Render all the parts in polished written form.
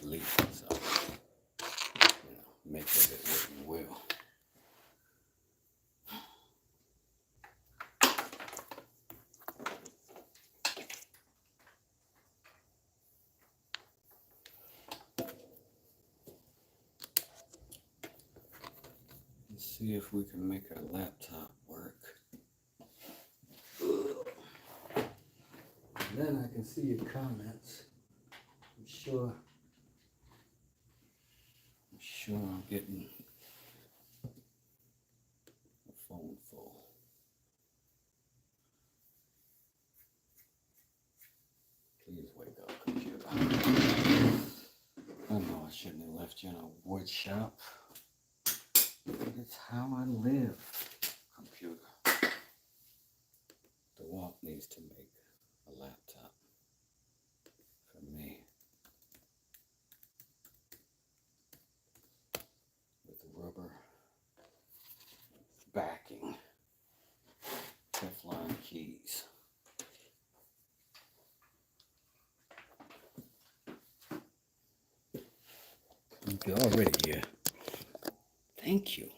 leak. So, you know, make of it what you will. Let's see if we can make our laptop work. Then I can see your comments. I'm sure I'm getting a phone full. Please wake up, computer. I know I shouldn't have left you in a wood shop, but it's how I live, computer. DeWalt needs to make a laptop for me with rubber backing, Teflon keys. You're already here. Thank you.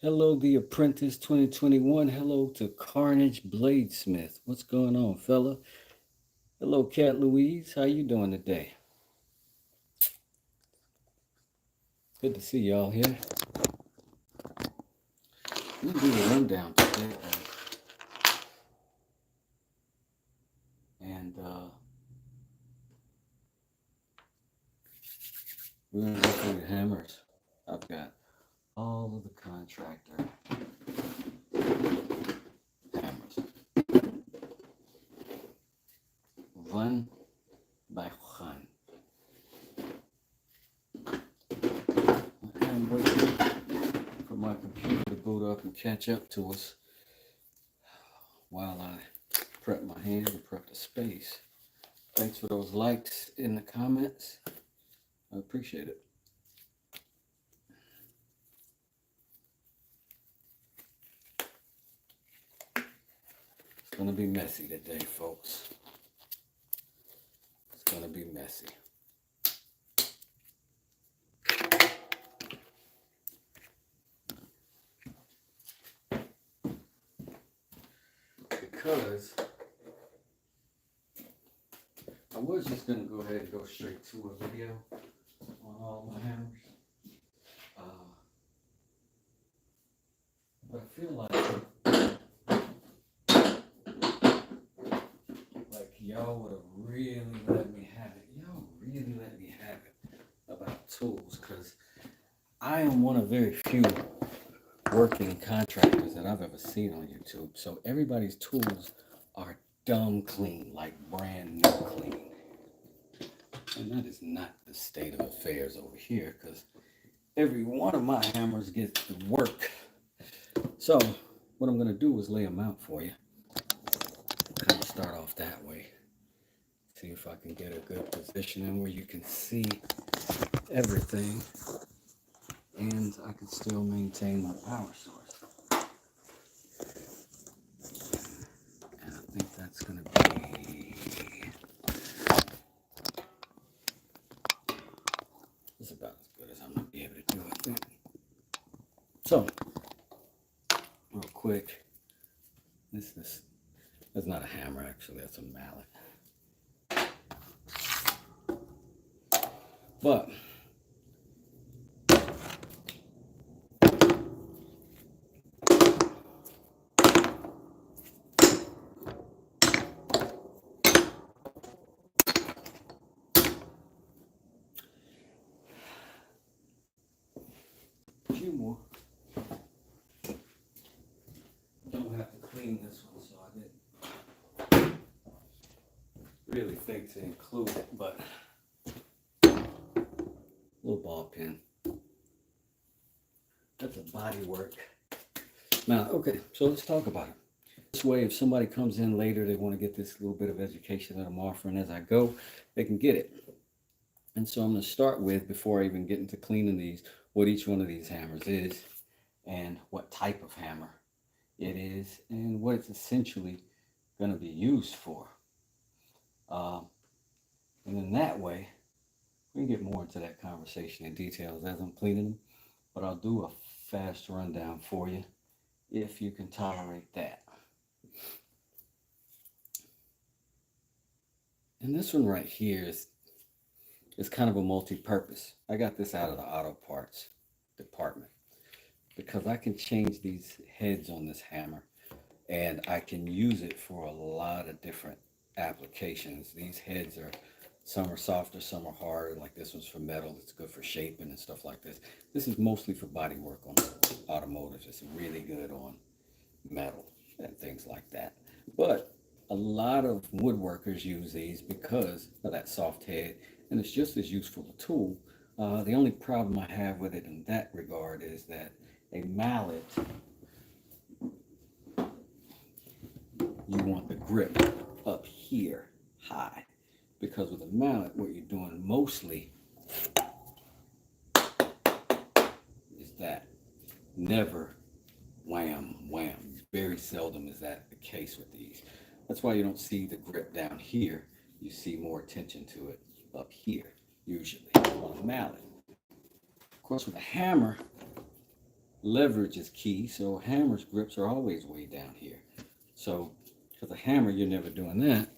Hello, The Apprentice 2021. Hello to Carnage Bladesmith. What's going on, fella? Hello, Cat Louise. How you doing today? Good to see y'all here. Let me do the rundown today. And we're going to go through the hammers. I've got all of the contractor hammers. One by one. I'm waiting for my computer to boot up and catch up to us while I prep my hand and prep the space. Thanks for those likes in the comments. I appreciate it. It's gonna be messy today, folks. It's gonna be messy. Because I was just gonna go ahead and go straight to a video on all my hammers. But I feel like y'all would have really let me have it. Y'all really let me have it about tools, because I am one of very few working contractors that I've ever seen on YouTube. So everybody's tools are dumb clean, like brand new clean. And that is not the state of affairs over here, because every one of my hammers gets to work. So what I'm going to do is lay them out for you. Kind of start off that way. See if I can get a good positioning where you can see everything and I can still maintain my power source. And I think that's going to be... It's about as good as I'm going to be able to do, I think. So, real quick, that's not a hammer actually, that's a mallet. But a few more. Don't have to clean this one, so I didn't really think to include it, but little ball pin. That's a body work. Now, okay, so let's talk about it. This way, if somebody comes in later, they want to get this little bit of education that I'm offering as I go, they can get it. And so I'm going to start with, before I even get into cleaning these, what each one of these hammers is and what type of hammer it is and what it's essentially going to be used for. And in that way, we can get more into that conversation in details as I'm cleaning them. But I'll do a fast rundown for you if you can tolerate that. And this one right here is kind of a multi-purpose. I got this out of the auto parts department because I can change these heads on this hammer and I can use it for a lot of different applications. These heads are, some are softer, some are harder. Like this one's for metal. It's good for shaping and stuff like this. This is mostly for body work on automotives. It's really good on metal and things like that. But a lot of woodworkers use these because of that soft head, and it's just as useful a tool. The only problem I have with it in that regard is that a mallet, you want the grip up here high, because with a mallet what you're doing mostly is that. Never wham wham. Very seldom is that the case with these. That's why you don't see the grip down here. You see more attention to it up here usually on a mallet. Of course, with a hammer, leverage is key, so hammer's grips are always way down here. So with a hammer, you're never doing that.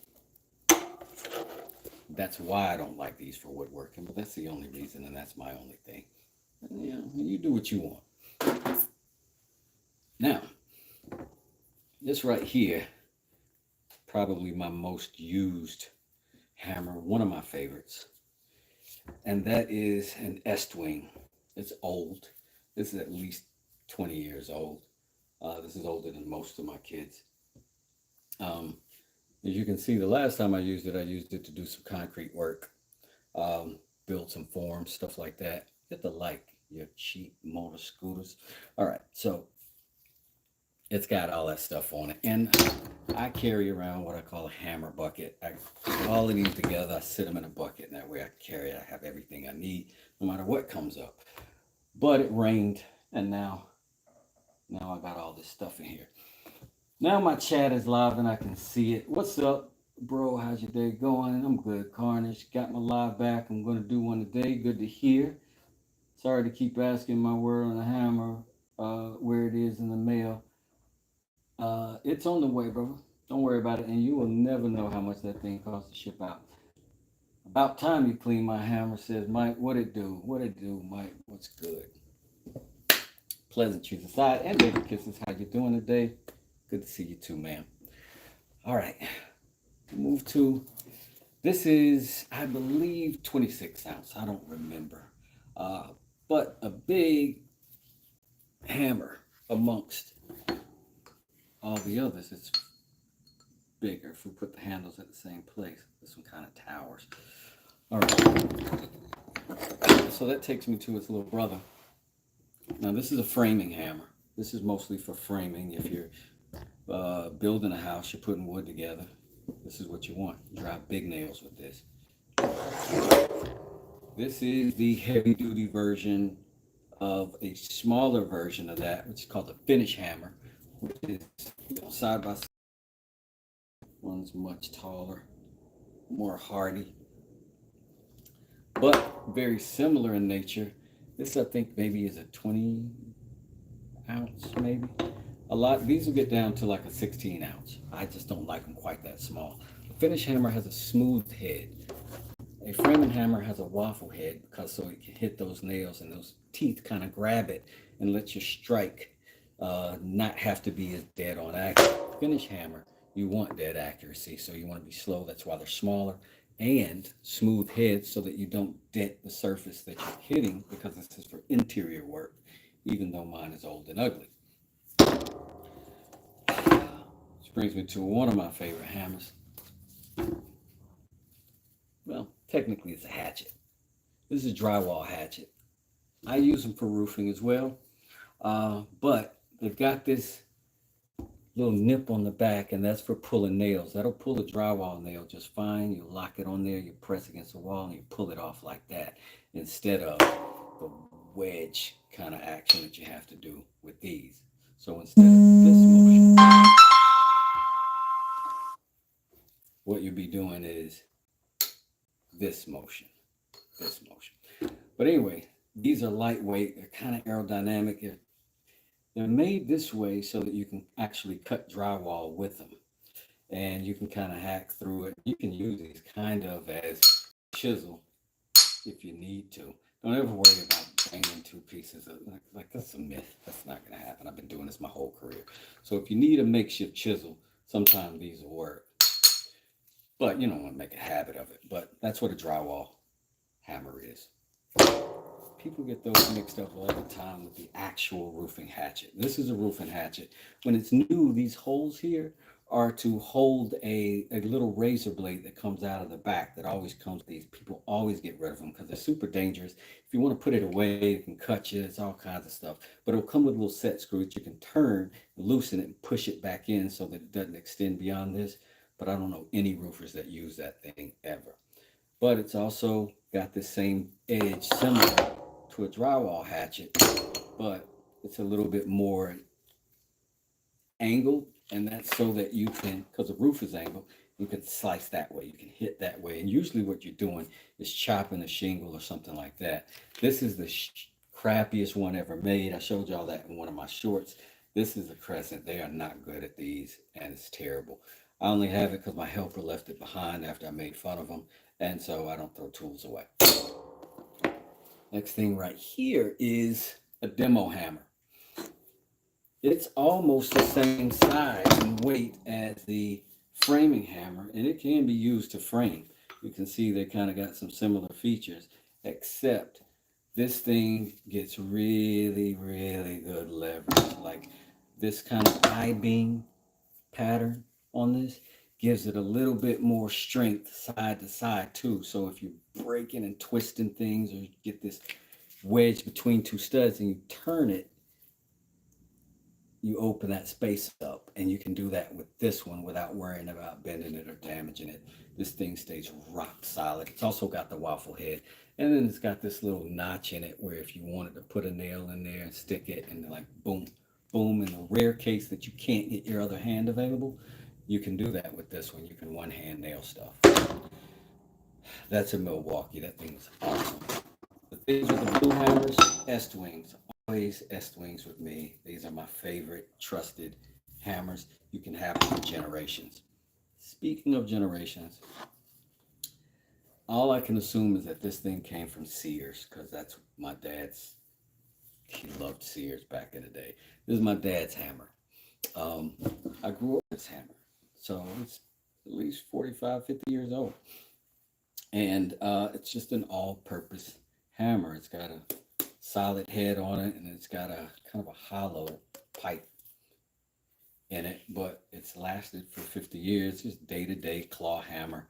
That's why I don't like these for woodworking, but that's the only reason, and that's my only thing. And, you know, you do what you want. Now, this right here, probably my most used hammer, one of my favorites, and that is an Estwing. It's old. This is at least 20 years old. This is older than most of my kids. As you can see, the last time I used it to do some concrete work, build some forms, stuff like that. Get the like, your cheap motor scooters. All right, so it's got all that stuff on it. And I carry around what I call a hammer bucket. I put all of these together, I sit them in a bucket, and that way I carry it. I have everything I need, no matter what comes up. But it rained, and now I got all this stuff in here. Now my chat is live and I can see it. What's up, bro? How's your day going? I'm good, Carnage. Got my live back. I'm going to do one today. Good to hear. Sorry to keep asking my word on the hammer, where it is in the mail. It's on the way, bro. Don't worry about it. And you will never know how much that thing costs to ship out. About time you clean my hammer, says Mike. What it do? What it do, Mike? What's good? Pleasantries aside, and baby kisses. How you doing today? Good to see you too, ma'am. All right, move to, this is, I believe, 26 ounce. I don't remember. But a big hammer amongst all the others. It's bigger if we put the handles at the same place. This one kind of towers. All right, so that takes me to its little brother. Now this is a framing hammer. This is mostly for framing. If you're building a house, you're putting wood together, this is what you want. You drive big nails with this. This is the heavy duty version of a smaller version of that, which is called the finish hammer, which is, you know, side by side. One's much taller, more hardy, but very similar in nature. This, I think, maybe is a 20 ounce, maybe. A lot, these will get down to like a 16 ounce. I just don't like them quite that small. The finish hammer has a smooth head. A framing hammer has a waffle head because so it can hit those nails and those teeth kind of grab it and let your strike not have to be as dead on accurate. Finish hammer, you want dead accuracy, so you want to be slow. That's why they're smaller, and smooth heads so that you don't dent the surface that you're hitting, because this is for interior work, even though mine is old and ugly. Which brings me to one of my favorite hammers. Well, technically it's a hatchet. This is a drywall hatchet. I use them for roofing as well, but they've got this little nip on the back, and that's for pulling nails. That'll pull a drywall nail just fine. You lock it on there, you press against the wall, and you pull it off like that, instead of the wedge kind of action that you have to do with these. So instead of this motion, what you'll be doing is this motion, this motion. But anyway, these are lightweight. They're kind of aerodynamic. They're made this way so that you can actually cut drywall with them. And you can kind of hack through it. You can use these kind of as chisel if you need to. Don't ever worry about banging two pieces of, like that's a myth. That's not going to happen. I've been doing this my whole career. So if you need a makeshift chisel, sometimes these will work. But you don't want to make a habit of it. But that's what a drywall hammer is. People get those mixed up all the time with the actual roofing hatchet. This is a roofing hatchet. When it's new, these holes here are to hold a little razor blade that comes out of the back that always comes with these. People always get rid of them because they're super dangerous. If you want to put it away, it can cut you. It's all kinds of stuff. But it'll come with a little set screw that you can turn, loosen it, and push it back in so that it doesn't extend beyond this. But I don't know any roofers that use that thing ever. But it's also got the same edge similar to a drywall hatchet, but it's a little bit more angled, and that's so that you can, because the roof is angled, you can slice that way, you can hit that way. And usually what you're doing is chopping a shingle or something like that. This is the crappiest one ever made. I showed y'all that in one of my shorts. This is a Crescent. They are not good at these, and it's terrible. I only have it because my helper left it behind after I made fun of him, and so I don't throw tools away. Next thing right here is a demo hammer. It's almost the same size and weight as the framing hammer, and it can be used to frame. You can see they kind of got some similar features, except this thing gets really, really good leverage. Like this kind of I-beam pattern on this gives it a little bit more strength side to side too. So if you're breaking and twisting things, or you get this wedge between two studs and you turn it, you open that space up, and you can do that with this one without worrying about bending it or damaging it. This thing stays rock solid. It's also got the waffle head, and then it's got this little notch in it where if you wanted to put a nail in there and stick it and like boom, boom, in the rare case that you can't get your other hand available, you can do that with this one. You can one hand nail stuff. That's a Milwaukee. That thing's awesome. The things with the blue hammers, Wings. Always Wings with me. These are my favorite trusted hammers. You can have them for generations. Speaking of generations, all I can assume is that this thing came from Sears, because that's my dad's. He loved Sears back in the day. This is my dad's hammer. I grew up with this hammer, so it's at least 45, 50 years old. And it's just an all-purpose hammer. It's got a solid head on it, and it's got a kind of a hollow pipe in it, but it's lasted for 50 years. Just day-to-day claw hammer.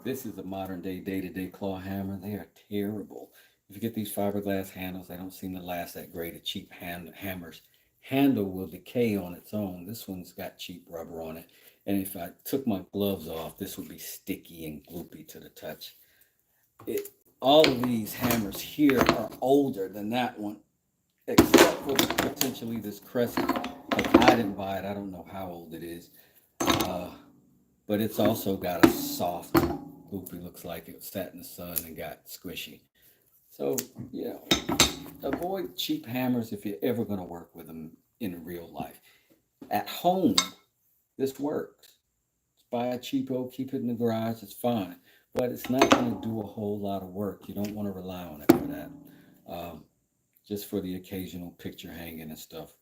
This is a modern-day day-to-day claw hammer. They are terrible. If you get these fiberglass handles, they don't seem to last that great. A cheap hammers handle will decay on its own. This one's got cheap rubber on it, and if I took my gloves off, this would be sticky and gloopy to the touch. All of these hammers here are older than that one, except for potentially this Crescent. Like, I didn't buy it. I don't know how old it is, but it's also got a soft gloopy. Looks like it sat in the sun and got squishy. So, you know, avoid cheap hammers if you're ever going to work with them in real life. At home, this works. Just buy a cheapo, keep it in the garage, it's fine. But it's not going to do a whole lot of work. You don't want to rely on it for that. Just for the occasional picture hanging and stuff.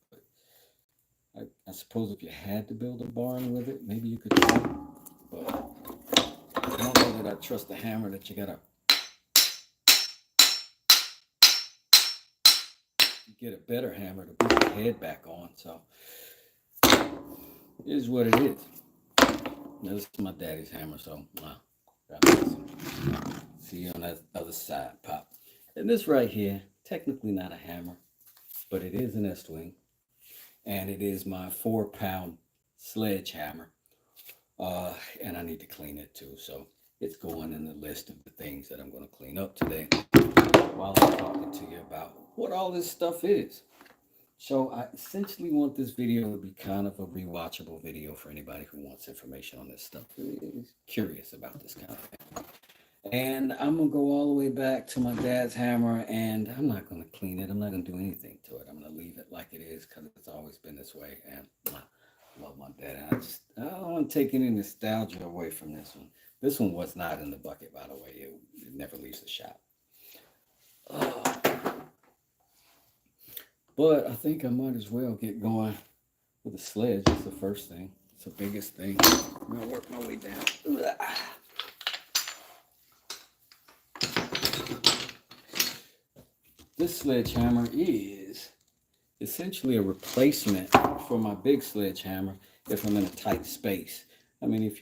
But I suppose if you had to build a barn with it, maybe you could try it. But I don't know that I trust the hammer that you got to get a better hammer to put the head back on. So it is what it is. Now, this is my daddy's hammer, so wow. See you on that other side, Pop. And this right here, technically not a hammer, but it is an Wing, and it is my 4-pound sledgehammer. And I need to clean it too, so it's going in the list of the things that I'm going to clean up today while I'm talking to you about what all this stuff is. So I essentially want this video to be kind of a rewatchable video for anybody who wants information on this stuff, is curious about this kind of thing. And I'm gonna go all the way back to my dad's hammer, and I'm not gonna clean it. I'm not gonna do anything to it. I'm gonna leave it like it is because it's always been this way. And I love my dad. And I don't want to take any nostalgia away from this one. This one was not in the bucket, by the way. It never leaves the shop. But I think I might as well get going with the sledge. That's the first thing. It's the biggest thing. I'm gonna work my way down. This sledgehammer is essentially a replacement for my big sledgehammer if I'm in a tight space. I mean, if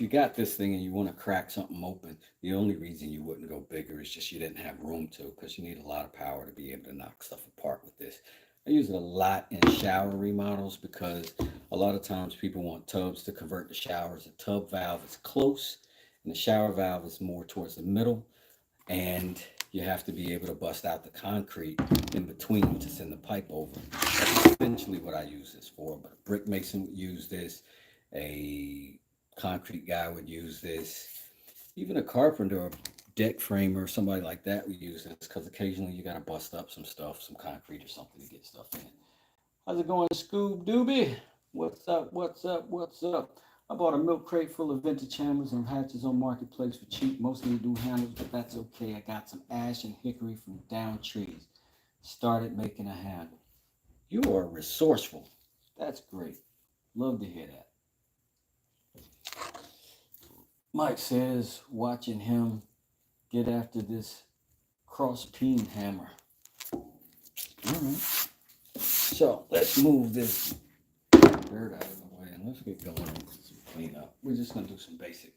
you got this thing and you want to crack something open, the only reason you wouldn't go bigger is just you didn't have room to, because you need a lot of power to be able to knock stuff apart with this. I use it a lot in shower remodels because a lot of times people want tubs to convert to showers. The tub valve is close and the shower valve is more towards the middle, and you have to be able to bust out the concrete in between to send the pipe over. That's essentially what I use this for. But a brick mason would use this, a concrete guy would use this, even a carpenter or deck framer or somebody like that would use this, because occasionally you got to bust up some stuff, some concrete or something to get stuff in. How's it going, Scoob Dooby? What's up, what's up, what's up? I bought a milk crate full of vintage hammers and hatchets on Marketplace for cheap. Mostly do handles, but that's okay. I got some ash and hickory from down trees. Started making a handle. You are resourceful. That's great. Love to hear that. Mike says, watching him get after this cross peen hammer. All right. So let's move this dirt out of the way and let's get going on some cleanup. We're just going to do some basic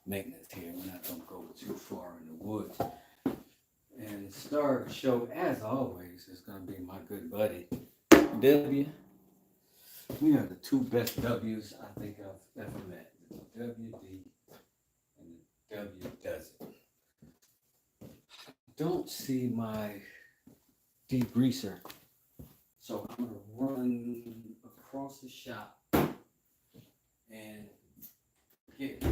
maintenance here. We're not going to go too far in the woods. And the star of the show, as always, is going to be my good buddy, W. We are the two best W's I think I've ever met. The WD and the Wdoesit. Don't see my degreaser, so I'm going to run across the shop and get it. So,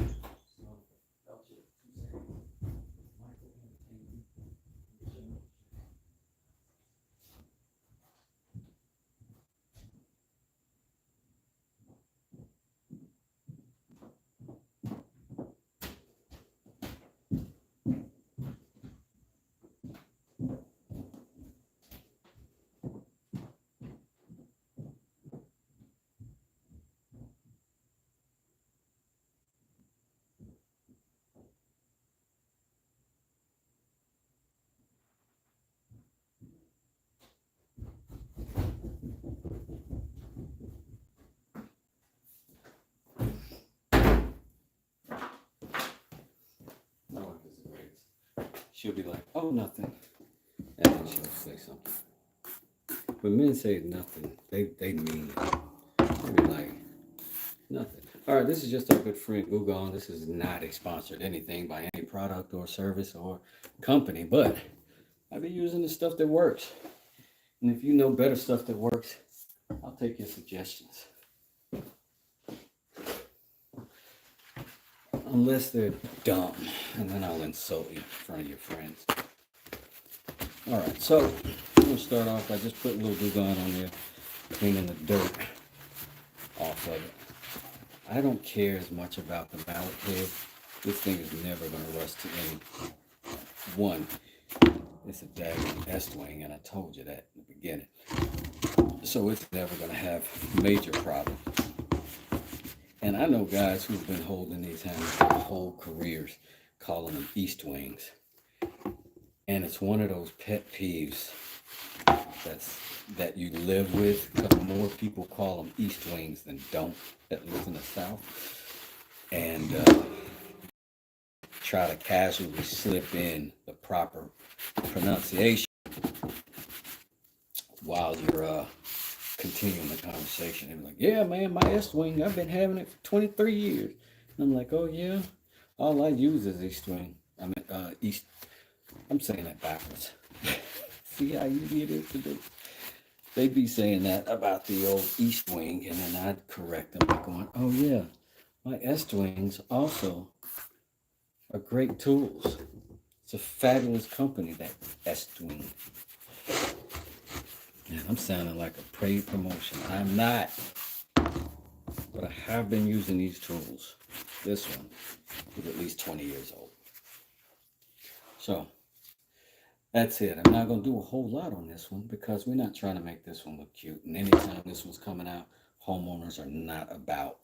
she'll be like, oh, nothing. And then she'll say something. When men say nothing, they mean it. They'll be like, nothing. All right, this is just our good friend Google. This is not a sponsored anything by any product or service or company, but I've been using the stuff that works. And if you know better stuff that works, I'll take your suggestions. Unless they're dumb, and then I'll insult you in front of your friends. All right, so I'm gonna start off by just putting a little glue gun on there, cleaning the dirt off of it. I don't care as much about the mallet head. This thing is never gonna rust to any. One, it's a daggone S-wing, and I told you that in the beginning. So it's never gonna have major problems. And I know guys who've been holding these hammers their whole careers, calling them East Wings. And it's one of those pet peeves that you live with, because more people call them East Wings than don't, at least in the South. And try to casually slip in the proper pronunciation while you're continuing the conversation. And like, yeah, man, my S-Wing, I've been having it for 23 years. And I'm like, oh, yeah? All I use is East-Wing. I mean, East. I'm saying that backwards. See how easy it is to do. They be saying that about the old East Wing, and then I'd correct them by going, oh yeah, my Est Wings also are great tools. It's a fabulous company, that Est Wing. Man, I'm sounding like a paid promotion. I'm not. But I have been using these tools. This one is at least 20 years old. So that's it. I'm not going to do a whole lot on this one because we're not trying to make this one look cute. And anytime this one's coming out, homeowners are not about.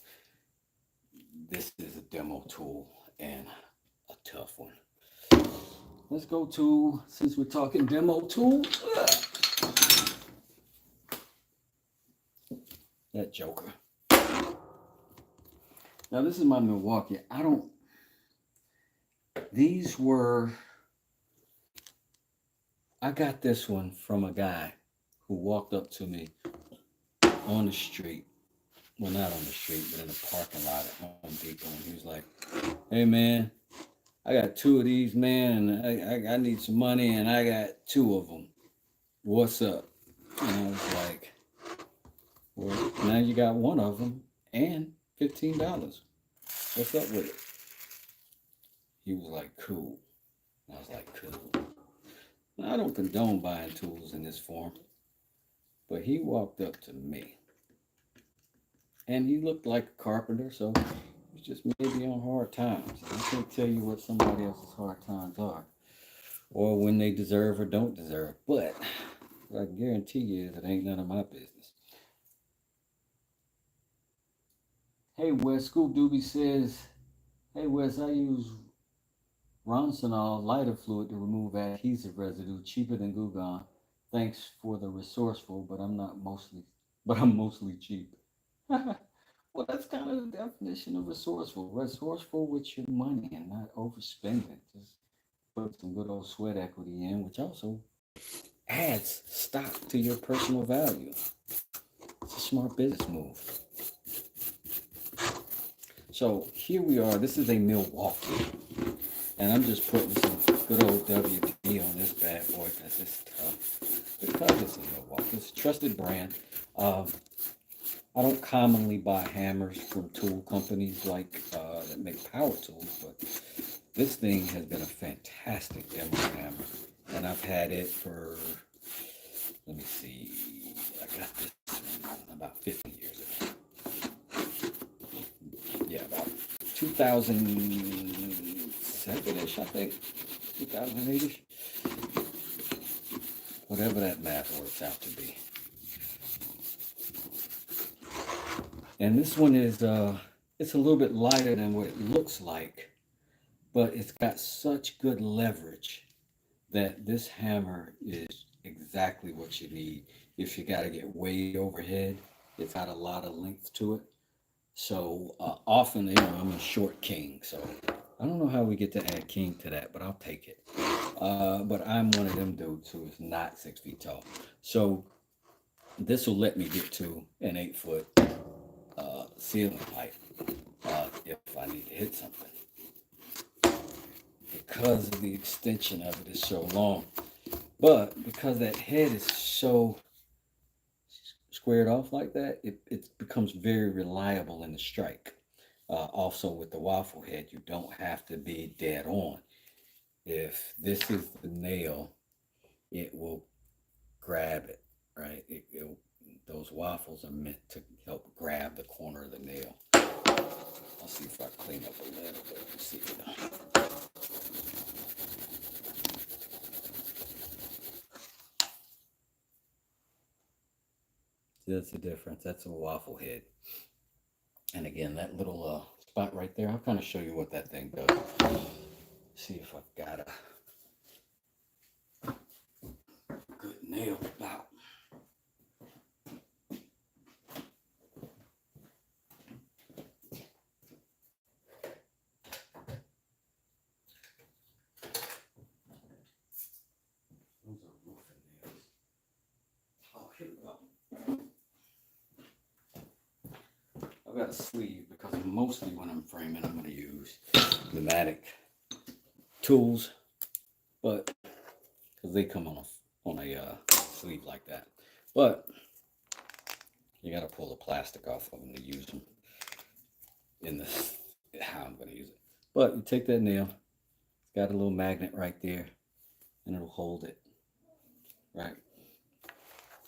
This is a demo tool and a tough one. Let's go to, since we're talking demo tools, that Joker. Now this is my Milwaukee. I got this one from a guy who walked up to me on the street. Well, not on the street, but in the parking lot at Home Depot. And he was like, hey man, I got 2 of these, man, and I need some money, and I got 2 of them. What's up? And I was like, well, now you got 1 of them and $15. What's up with it? He was like, cool. And I was like, cool. Now, I don't condone buying tools in this form, but he walked up to me. And he looked like a carpenter, so he was just maybe on hard times. I can't tell you what somebody else's hard times are, or when they deserve or don't deserve. But what I can guarantee you is it ain't none of my business. Hey Wes, Scoop Doobie says, hey Wes, I use Ronsonol lighter fluid to remove adhesive residue, cheaper than Goo Gone. Thanks for the resourceful, but I'm mostly cheap. Well, that's kind of the definition of resourceful. Resourceful with your money and not overspending. Just put some good old sweat equity in, which also adds stock to your personal value. It's a smart business move. So here we are. This is a Milwaukee. And I'm just putting some good old WD on this bad boy because it's tough. Because it's a Milwaukee. It's a trusted brand. I don't commonly buy hammers from tool companies like that make power tools, but this thing has been a fantastic demo hammer. And I've had it for, let me see, I got this about 15 years ago. Yeah, about 2007-ish, I think, 2008-ish. Whatever that math works out to be. And this one is, it's a little bit lighter than what it looks like, but it's got such good leverage that this hammer is exactly what you need. If you got to get way overhead, it's got a lot of length to it. So often, I'm a short king, so I don't know how we get to add king to that, but I'll take it. But I'm one of them dudes who is not 6 feet tall. So this will let me get to an 8-foot ceiling height if I need to hit something. Because of the extension of it is so long. But because that head is so squared off like that, it becomes very reliable in the strike. Also with the waffle head, you don't have to be dead on. If this is the nail, it will grab it, right? Those waffles are meant to help grab the corner of the nail. I'll see if I clean up a little bit. Let's see. That's the difference. That's a waffle head. And again, that little spot right there, I'll kind of show you what that thing does. See if I've got a good nail about. Those are roofing nails. Oh, here we go. I've got a sleeve because mostly when I'm framing, I'm going to use pneumatic tools, but because they come on a sleeve like that. But you got to pull the plastic off of them to use them in how I'm going to use it. But you take that nail, got a little magnet right there, and it'll hold it, right?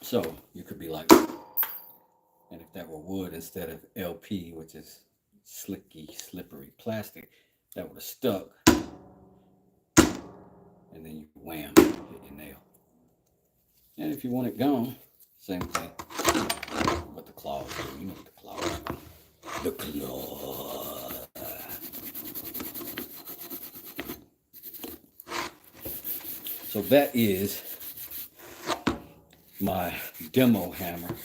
So you could be like, and if that were wood instead of LP, which is slicky, slippery plastic, that would have stuck, and then you wham, hit your nail. And if you want it gone, same thing. But the claws, you know what the claws are. The claw. So that is my demo hammer,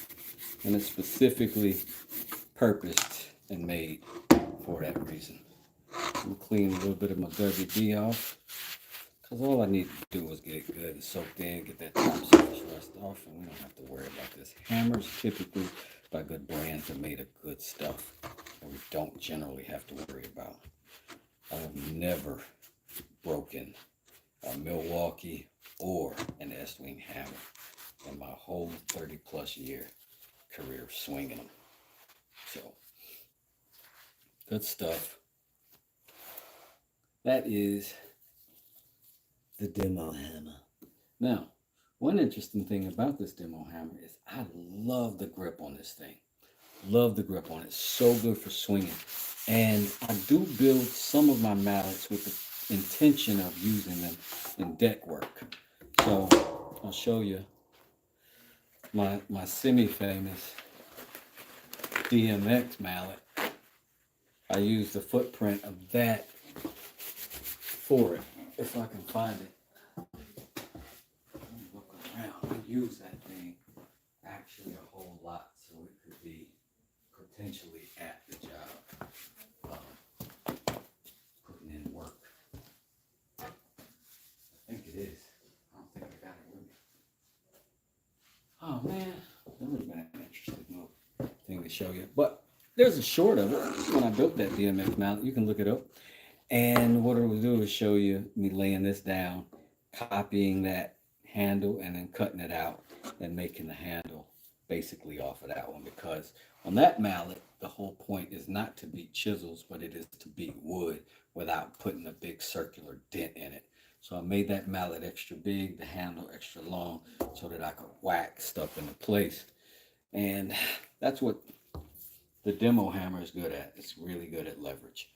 and it's specifically purposed and made for that reason. I'm gonna clean a little bit of my WD off, because all I need to do is get it good and soaked in, get that top surface rust off, and we don't have to worry about this. Hammers typically by good brands are made of good stuff, and we don't generally have to worry about. I have never broken a Milwaukee or an Estwing hammer in my whole 30+ year career of swinging them. So, good stuff. That is the demo hammer. Now, one interesting thing about this demo hammer is I love the grip on this thing. Love the grip on it. It's so good for swinging. And I do build some of my mallets with the intention of using them in deck work. So I'll show you my semi-famous DMX mallet. I use the footprint of that for it, if I can find it. Let me look around. I use that thing actually a whole lot, so it could be potentially at the job, putting in work. I think it is. I don't think I got it with me. Oh man, that would have been an interesting little thing to show you. But there's a short of it. When I built that DMX mallet, you can look it up. And what it will do is show you me laying this down, copying that handle, and then cutting it out and making the handle basically off of that one. Because on that mallet, the whole point is not to beat chisels, but it is to beat wood without putting a big circular dent in it. So I made that mallet extra big, the handle extra long, so that I could whack stuff into place. And that's what the demo hammer is good at. It's really good at leverage.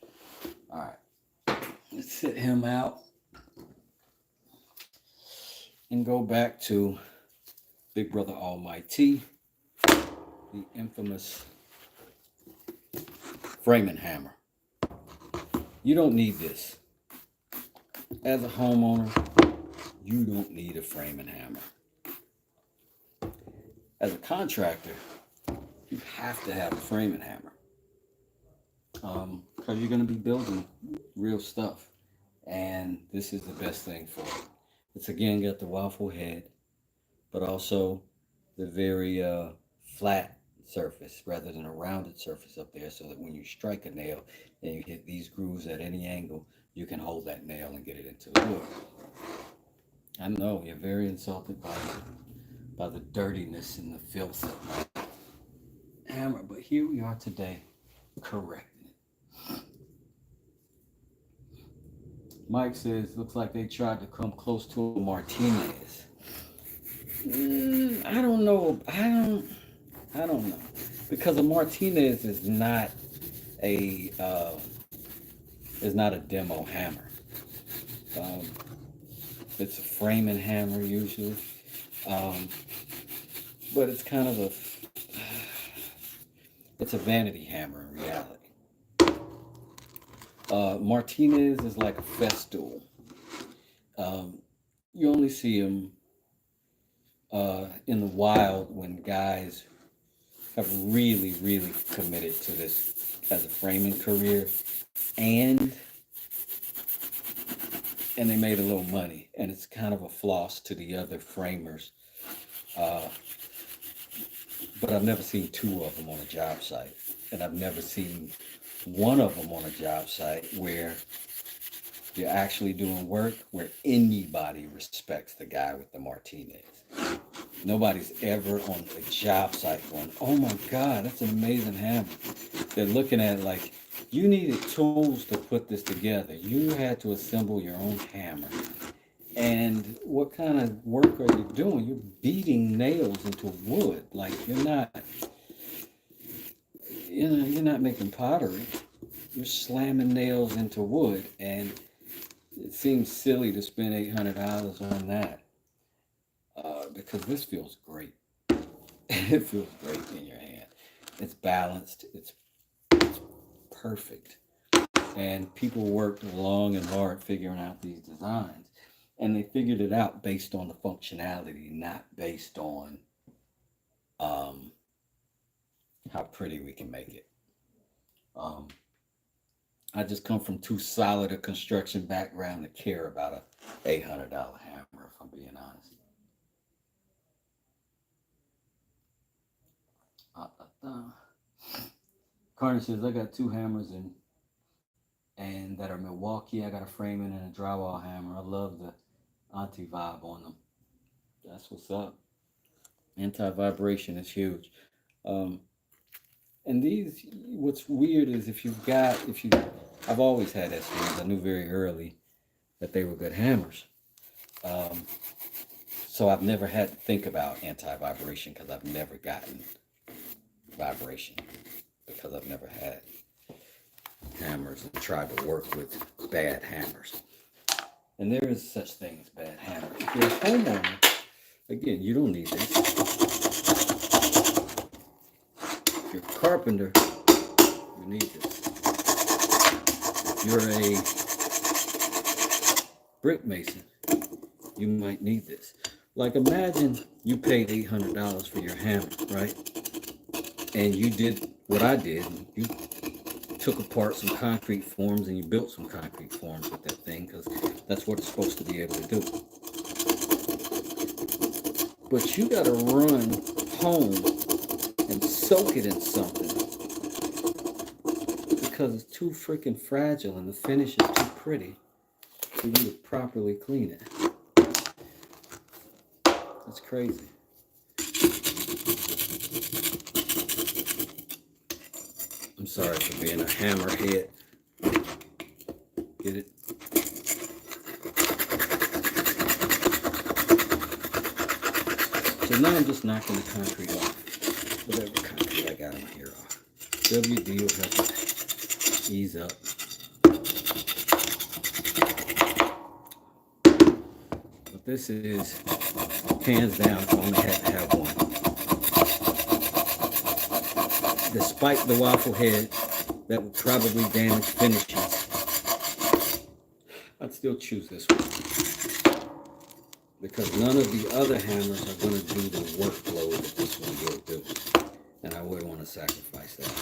All right. Let's sit him out and go back to Big Brother Almighty, the infamous framing hammer. You don't need this. As a homeowner, you don't need a framing hammer. As a contractor, you have to have a framing hammer. Because you're going to be building real stuff, and this is the best thing for it. It's again got the waffle head, but also the very flat surface rather than a rounded surface up there, so that when you strike a nail and you hit these grooves at any angle, you can hold that nail and get it into the wood. I know you're very insulted by the dirtiness and the filth of my hammer, but here we are today, correcting it. Mike says, looks like they tried to come close to a Martinez. I don't know. I don't know. Because a Martinez is not a demo hammer. It's a framing hammer usually. But it's kind of it's a vanity hammer in reality. Martinez is like a festool. You only see them in the wild when guys have really, really committed to this as a framing career, and they made a little money, and it's kind of a floss to the other framers. But I've never seen two of them on a job site, and I've never seen one of them on a job site where you're actually doing work where anybody respects the guy with the Martinez. Nobody's ever on a job site going, oh my God, that's an amazing hammer. They're looking at it like, you needed tools to put this together. You had to assemble your own hammer. And what kind of work are you doing? You're beating nails into wood. Like you're not making pottery. You're slamming nails into wood, and it seems silly to spend $800 on that because this feels great. It feels great in your hand. It's balanced. It's perfect. And people worked long and hard figuring out these designs. And they figured it out based on the functionality, not based on how pretty we can make it. I just come from too solid a construction background to care about a $800 hammer, if I'm being honest. Carter says, I got 2 hammers and that are Milwaukee. I got a framing and a drywall hammer. I love the anti-vibe on them. That's what's up. Anti-vibration is huge. And these, what's weird is I've always had SVs. I knew very early that they were good hammers. So I've never had to think about anti-vibration because I've never gotten vibration because I've never had hammers and tried to work with bad hammers. And there is such thing as bad hammers. If you're a homeowner, again, you don't need this. If you're a carpenter, you need this. If you're a brick mason, you might need this. Like imagine you paid $800 for your hammer, right? And you did what I did. You took apart some concrete forms and you built some concrete forms with that thing because that's what it's supposed to be able to do. But you got to run home and soak it in something because it's too freaking fragile and the finish is too pretty for you to properly clean it. That's crazy. I'm sorry for being a hammerhead. Get it? So now I'm just knocking the concrete off. Whatever concrete I got in here off. WD will help it ease up. But this is hands down, I only had to have one. Despite the waffle head that would probably damage finishes, I'd still choose this one. Because none of the other hammers are going to do the workload that this one will do. And I wouldn't want to sacrifice that.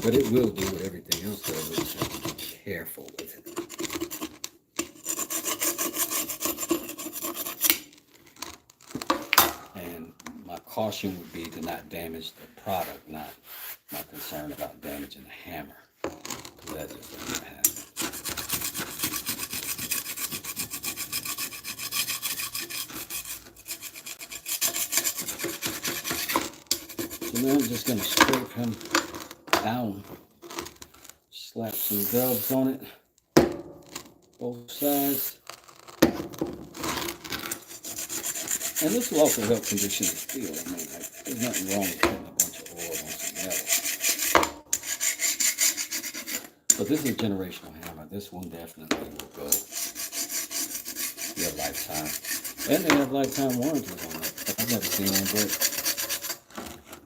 But it will do what everything else does. We just have to be careful with it. Caution would be to not damage the product, not concerned about damaging the hammer. That just doesn't happen. So now I'm just going to scrape him down. Slap some dubs on it, both sides. And this will also help condition the steel. I mean, there's nothing wrong with putting a bunch of oil on some metal. But this is a generational hammer. This one definitely will go your lifetime. And they have lifetime warranties on it. I've never seen one break.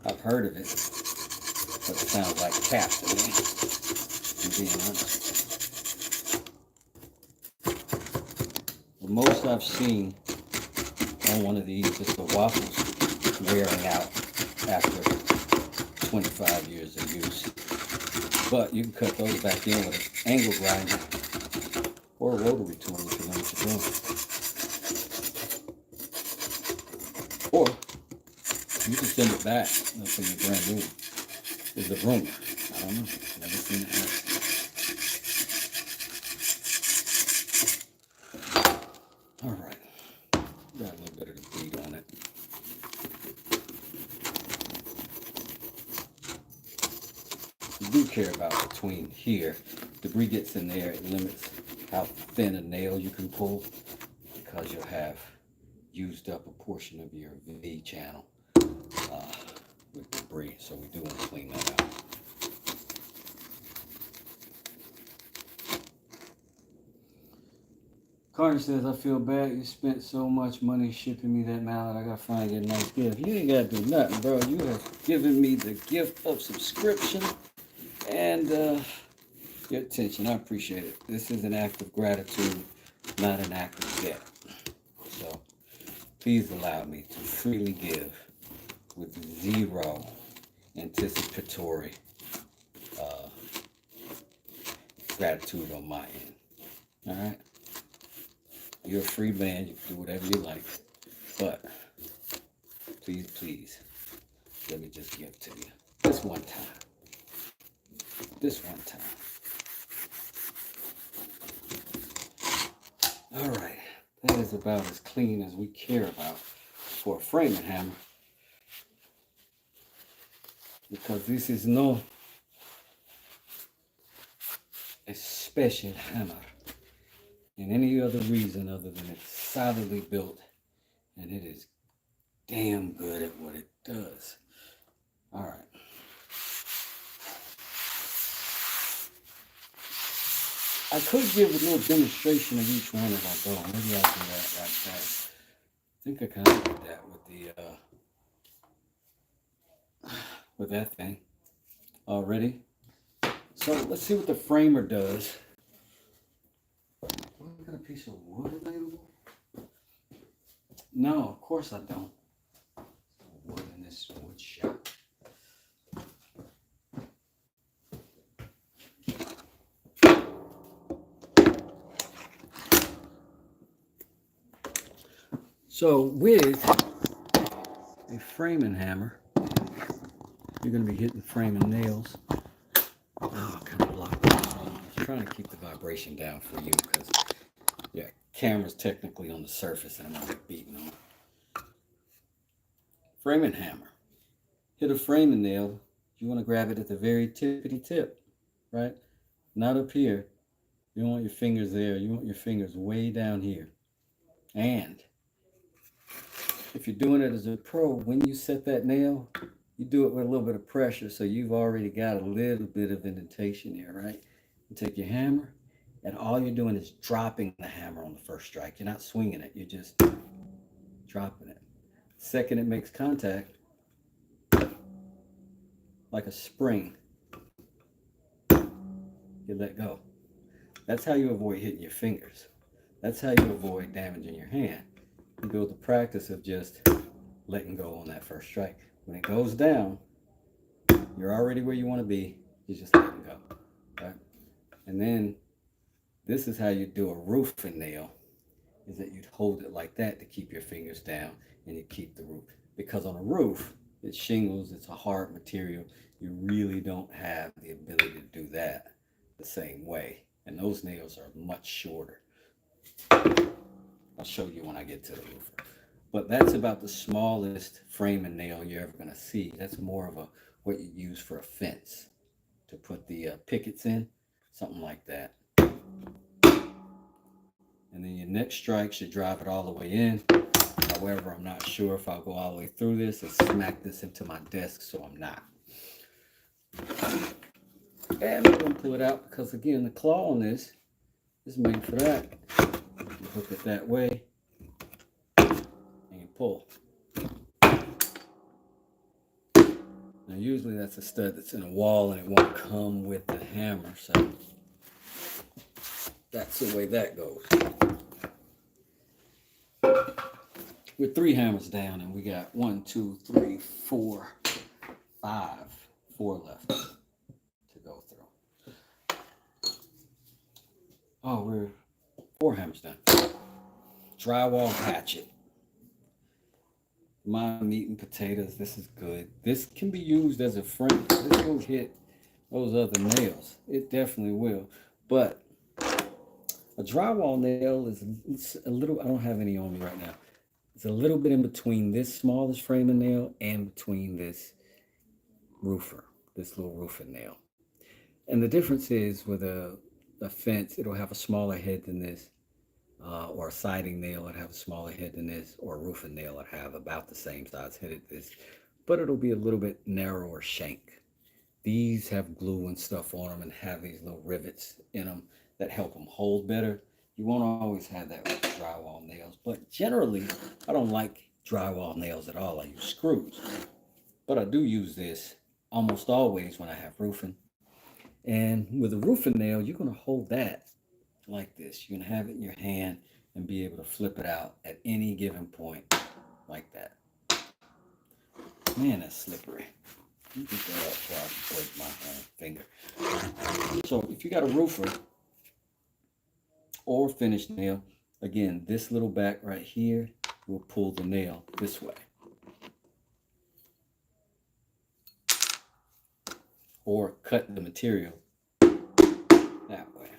I've heard of it, but it sounds like cap to me, to be honest. The most I've seen on one of these is the waffles wearing out after 25 years of use. But you can cut those back in with an angle grinder or a rotary tool if you know what you're doing. Or you can send it back. That's when you're brand new. Is the rumor. I don't know. Never seen it happen. All right. do care about between here. Debris gets in there, it limits how thin a nail you can pull because you'll have used up a portion of your V channel with debris. So we do want to clean that out. Carter says, I feel bad you spent so much money shipping me that mallet. I gotta find you a nice gift. You ain't gotta do nothing, bro. You have given me the gift of subscription and your attention. I appreciate it. This is an act of gratitude, not an act of debt. So please allow me to freely give with zero anticipatory gratitude on my end. All right? You're a free man. You can do whatever you like. But please, please, let me just give to you. This one time. This one time. All right. That is about as clean as we care about for a framing hammer. Because this is no a special hammer in any other reason other than it's solidly built and it is damn good at what it does. All right. I could give a little demonstration of each one as I go. Maybe I'll do that right now. I think I kind of did that with that thing already. So let's see what the framer does. Well, I got a piece of wood available? No, of course I don't. Wood in this wood shop. So with a framing hammer, you're going to be hitting framing nails. Oh, kind of blocked that. I'm trying to keep the vibration down for you because yeah, camera's technically on the surface and I'm already beating on it. Framing hammer. Hit a framing nail. You want to grab it at the very tippity tip, right? Not up here. You don't want your fingers there. You want your fingers way down here. And if you're doing it as a pro, when you set that nail, you do it with a little bit of pressure, so you've already got a little bit of indentation there, right? You take your hammer, and all you're doing is dropping the hammer on the first strike. You're not swinging it, you're just dropping it. Second it makes contact, like a spring, you let go. That's how you avoid hitting your fingers. That's how you avoid damaging your hand. You build the practice of just letting go on that first strike. When it goes down, you're already where you want to be. You're just letting go, right? And then this is how you do a roofing nail, is that you'd hold it like that to keep your fingers down and you keep the roof. Because on a roof, it's shingles, it's a hard material. You really don't have the ability to do that the same way. And those nails are much shorter. I'll show you when I get to the roofer. But that's about the smallest framing nail you're ever going to see. That's more of what you use for a fence to put the pickets in, something like that. And then your next strike should drive it all the way in. However, I'm not sure if I'll go all the way through this and smack this into my desk, so I'm not. And I'm going to pull it out because, again, the claw on this is made for that. You hook it that way. Pull. Now usually that's a stud that's in a wall and it won't come with the hammer, so that's the way that goes. We're 3 hammers down and we got 1, 2, 3, 4, 5, 4 left to go through. Oh, we're 4 hammers down. Drywall hatchet. My meat and potatoes, this is good. This can be used as a frame. This will hit those other nails. It definitely will. But a drywall nail is a little, I don't have any on me right now. It's a little bit in between this smallest framing nail and between this roofer, this little roofing nail. And the difference is with a fence, it'll have a smaller head than this, or a siding nail would have a smaller head than this, or a roofing nail would have about the same size head as this, but it'll be a little bit narrower shank. These have glue and stuff on them and have these little rivets in them that help them hold better. You won't always have that with drywall nails, but generally, I don't like drywall nails at all. I use screws, but I do use this almost always when I have roofing. And with a roofing nail, you're going to hold that like this. You're going to have it in your hand and be able to flip it out at any given point like that. Man, that's slippery. Let me get that up before I break my finger. So if you got a roofer or finish nail, again, this little back right here will pull the nail this way. Or cut the material that way.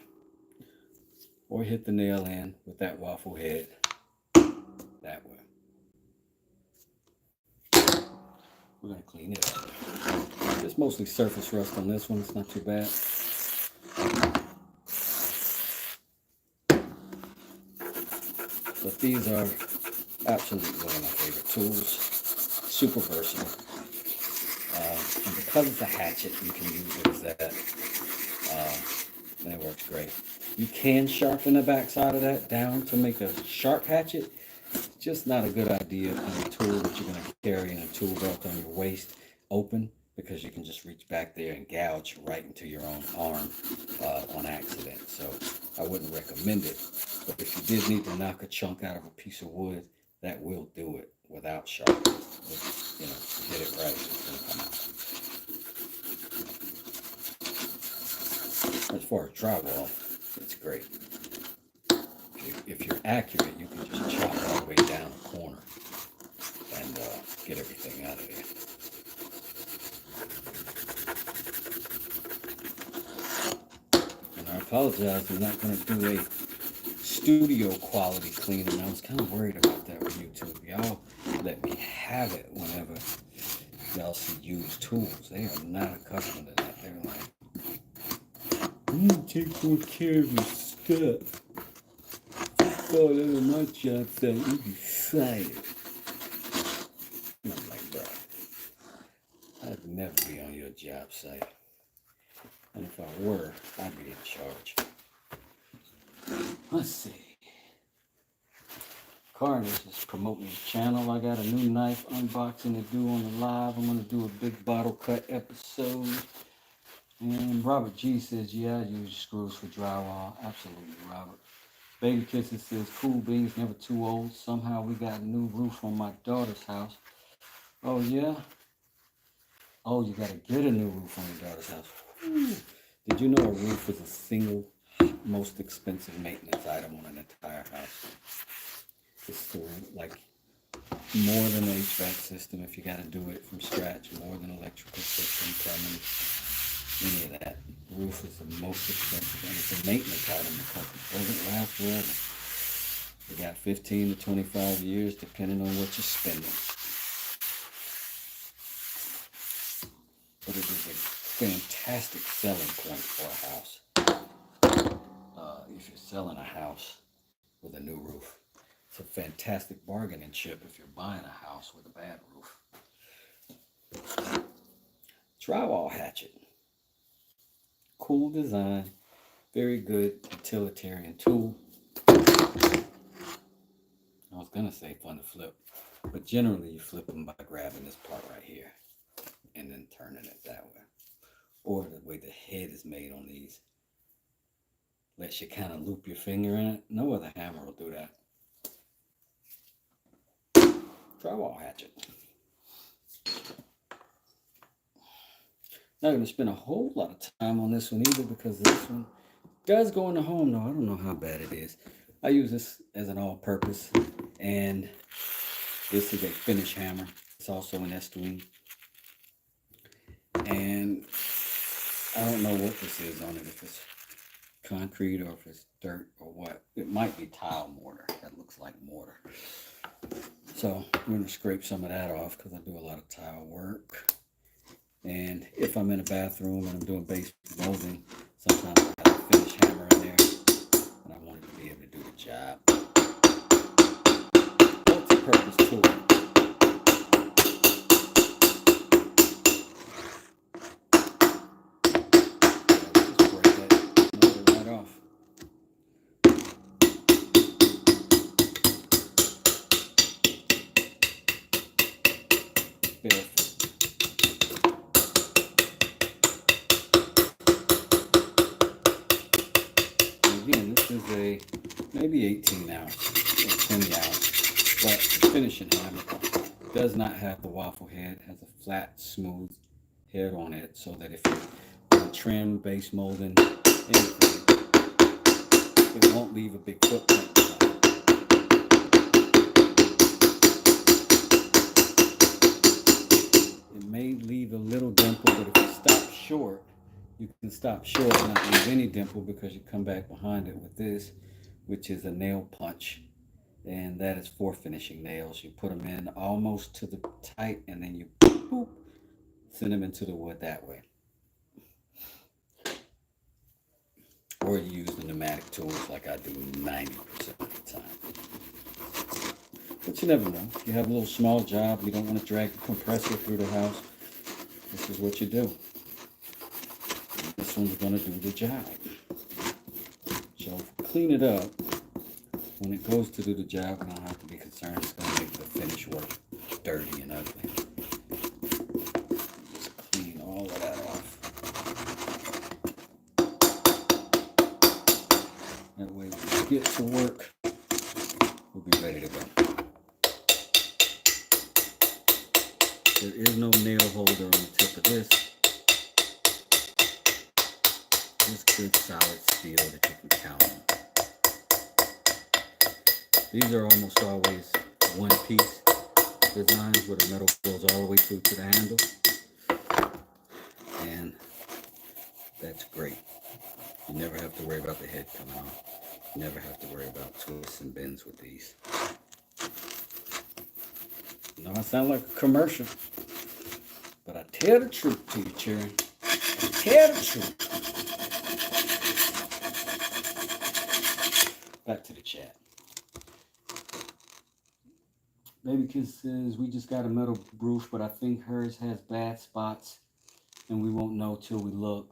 Or hit the nail in with that waffle head that way. We're going to clean it up. There's mostly surface rust on this one. It's not too bad. But these are absolutely one of my favorite tools. Super versatile. And because it's a hatchet, you can use it as that. And it works great. You can sharpen the backside of that down to make a sharp hatchet. It's just not a good idea on a tool that you're going to carry in a tool belt on your waist open, because you can just reach back there and gouge right into your own arm on accident. So I wouldn't recommend it. But if you did need to knock a chunk out of a piece of wood, that will do it without sharpening. You know, get it right, it's going to come out. As far as drywall, it's great. If you're accurate, you can just chop all the way down a corner and get everything out of there. And I apologize, I'm not going to do a studio quality cleaning. I was kind of worried about that with YouTube. Y'all let me have it whenever y'all see used tools. They are not accustomed to that. They're like, I'm going to take good care of your stuff. Oh, that was my job site. You'd be fired. And I'm like, bro, I'd never be on your job site. And if I were, I'd be in charge. Let's see. Carnage is promoting his channel. I got a new knife unboxing to do on the live. I'm going to do a big bottle cut episode. And Robert G says, yeah, I use screws for drywall. Absolutely, Robert. Baby Kisses says, cool beans, never too old. Somehow we got a new roof on my daughter's house. Oh, yeah? Oh, you got to get a new roof on your daughter's house. Whew. Did you know a roof is a single most expensive maintenance item on an entire house? It's like more than an HVAC system if you got to do it from scratch, more than electrical system, plumbing, any of that. Roof is the most expensive, and it's a maintenance item because it doesn't last forever. You got 15 to 25 years depending on what you're spending. But it is a fantastic selling point for a house. If you're selling a house with a new roof, it's a fantastic bargaining chip if you're buying a house with a bad roof. Drywall hatchet. Cool design, very good utilitarian tool. I was gonna say fun to flip, but generally you flip them by grabbing this part right here and then turning it that way. Or the way the head is made on these lets you kind of loop your finger in it. No other hammer will do that. Drywall hatchet. Not going to spend a whole lot of time on this one either, because this one does go in the home though. I don't know how bad it is. I use this as an all-purpose, and this is a finish hammer. It's also an Wesdoesit. And I don't know what this is on it, if it's concrete or if it's dirt or what. It might be tile mortar. That looks like mortar. So I'm going to scrape some of that off because I do a lot of tile work. And if I'm in a bathroom and I'm doing base molding, sometimes I have a finish hammer in there, and I want it to be able to do the job. Multi-purpose tool. Just break that motor right off. Barefoot. Again, this is a maybe 18 ounce or 20 ounce, but the finishing hammer does not have the waffle head. It has a flat, smooth head on it, so that if you trim, base molding, anything, it won't leave a big footprint. It may leave a little dimple, but if you stop short, you can stop short and not leave any dimple, because you come back behind it with this, which is a nail punch, and that is for finishing nails. You put them in almost to the tight, and then you boop, send them into the wood that way. Or you use the pneumatic tools like I do 90% of the time. But you never know. If you have a little small job, you don't want to drag the compressor through the house, this is what you do. This one's going to do the job. So clean it up. When it goes to do the job, we don't have to be concerned it's going to make the finish work dirty and ugly. Just clean all of that off. That way when we get to work, we'll be ready to go. There is no nail holder on the tip of this. Just good solid steel that you can count on. These are almost always one-piece designs where the metal goes all the way through to the handle. And that's great. You never have to worry about the head coming off. You never have to worry about twists and bends with these. No, I sound like a commercial, but I tell the truth to you, Cherry. I tell the truth. Back to the chat. Baby Kiss says, we just got a metal roof, but I think hers has bad spots, and we won't know till we look.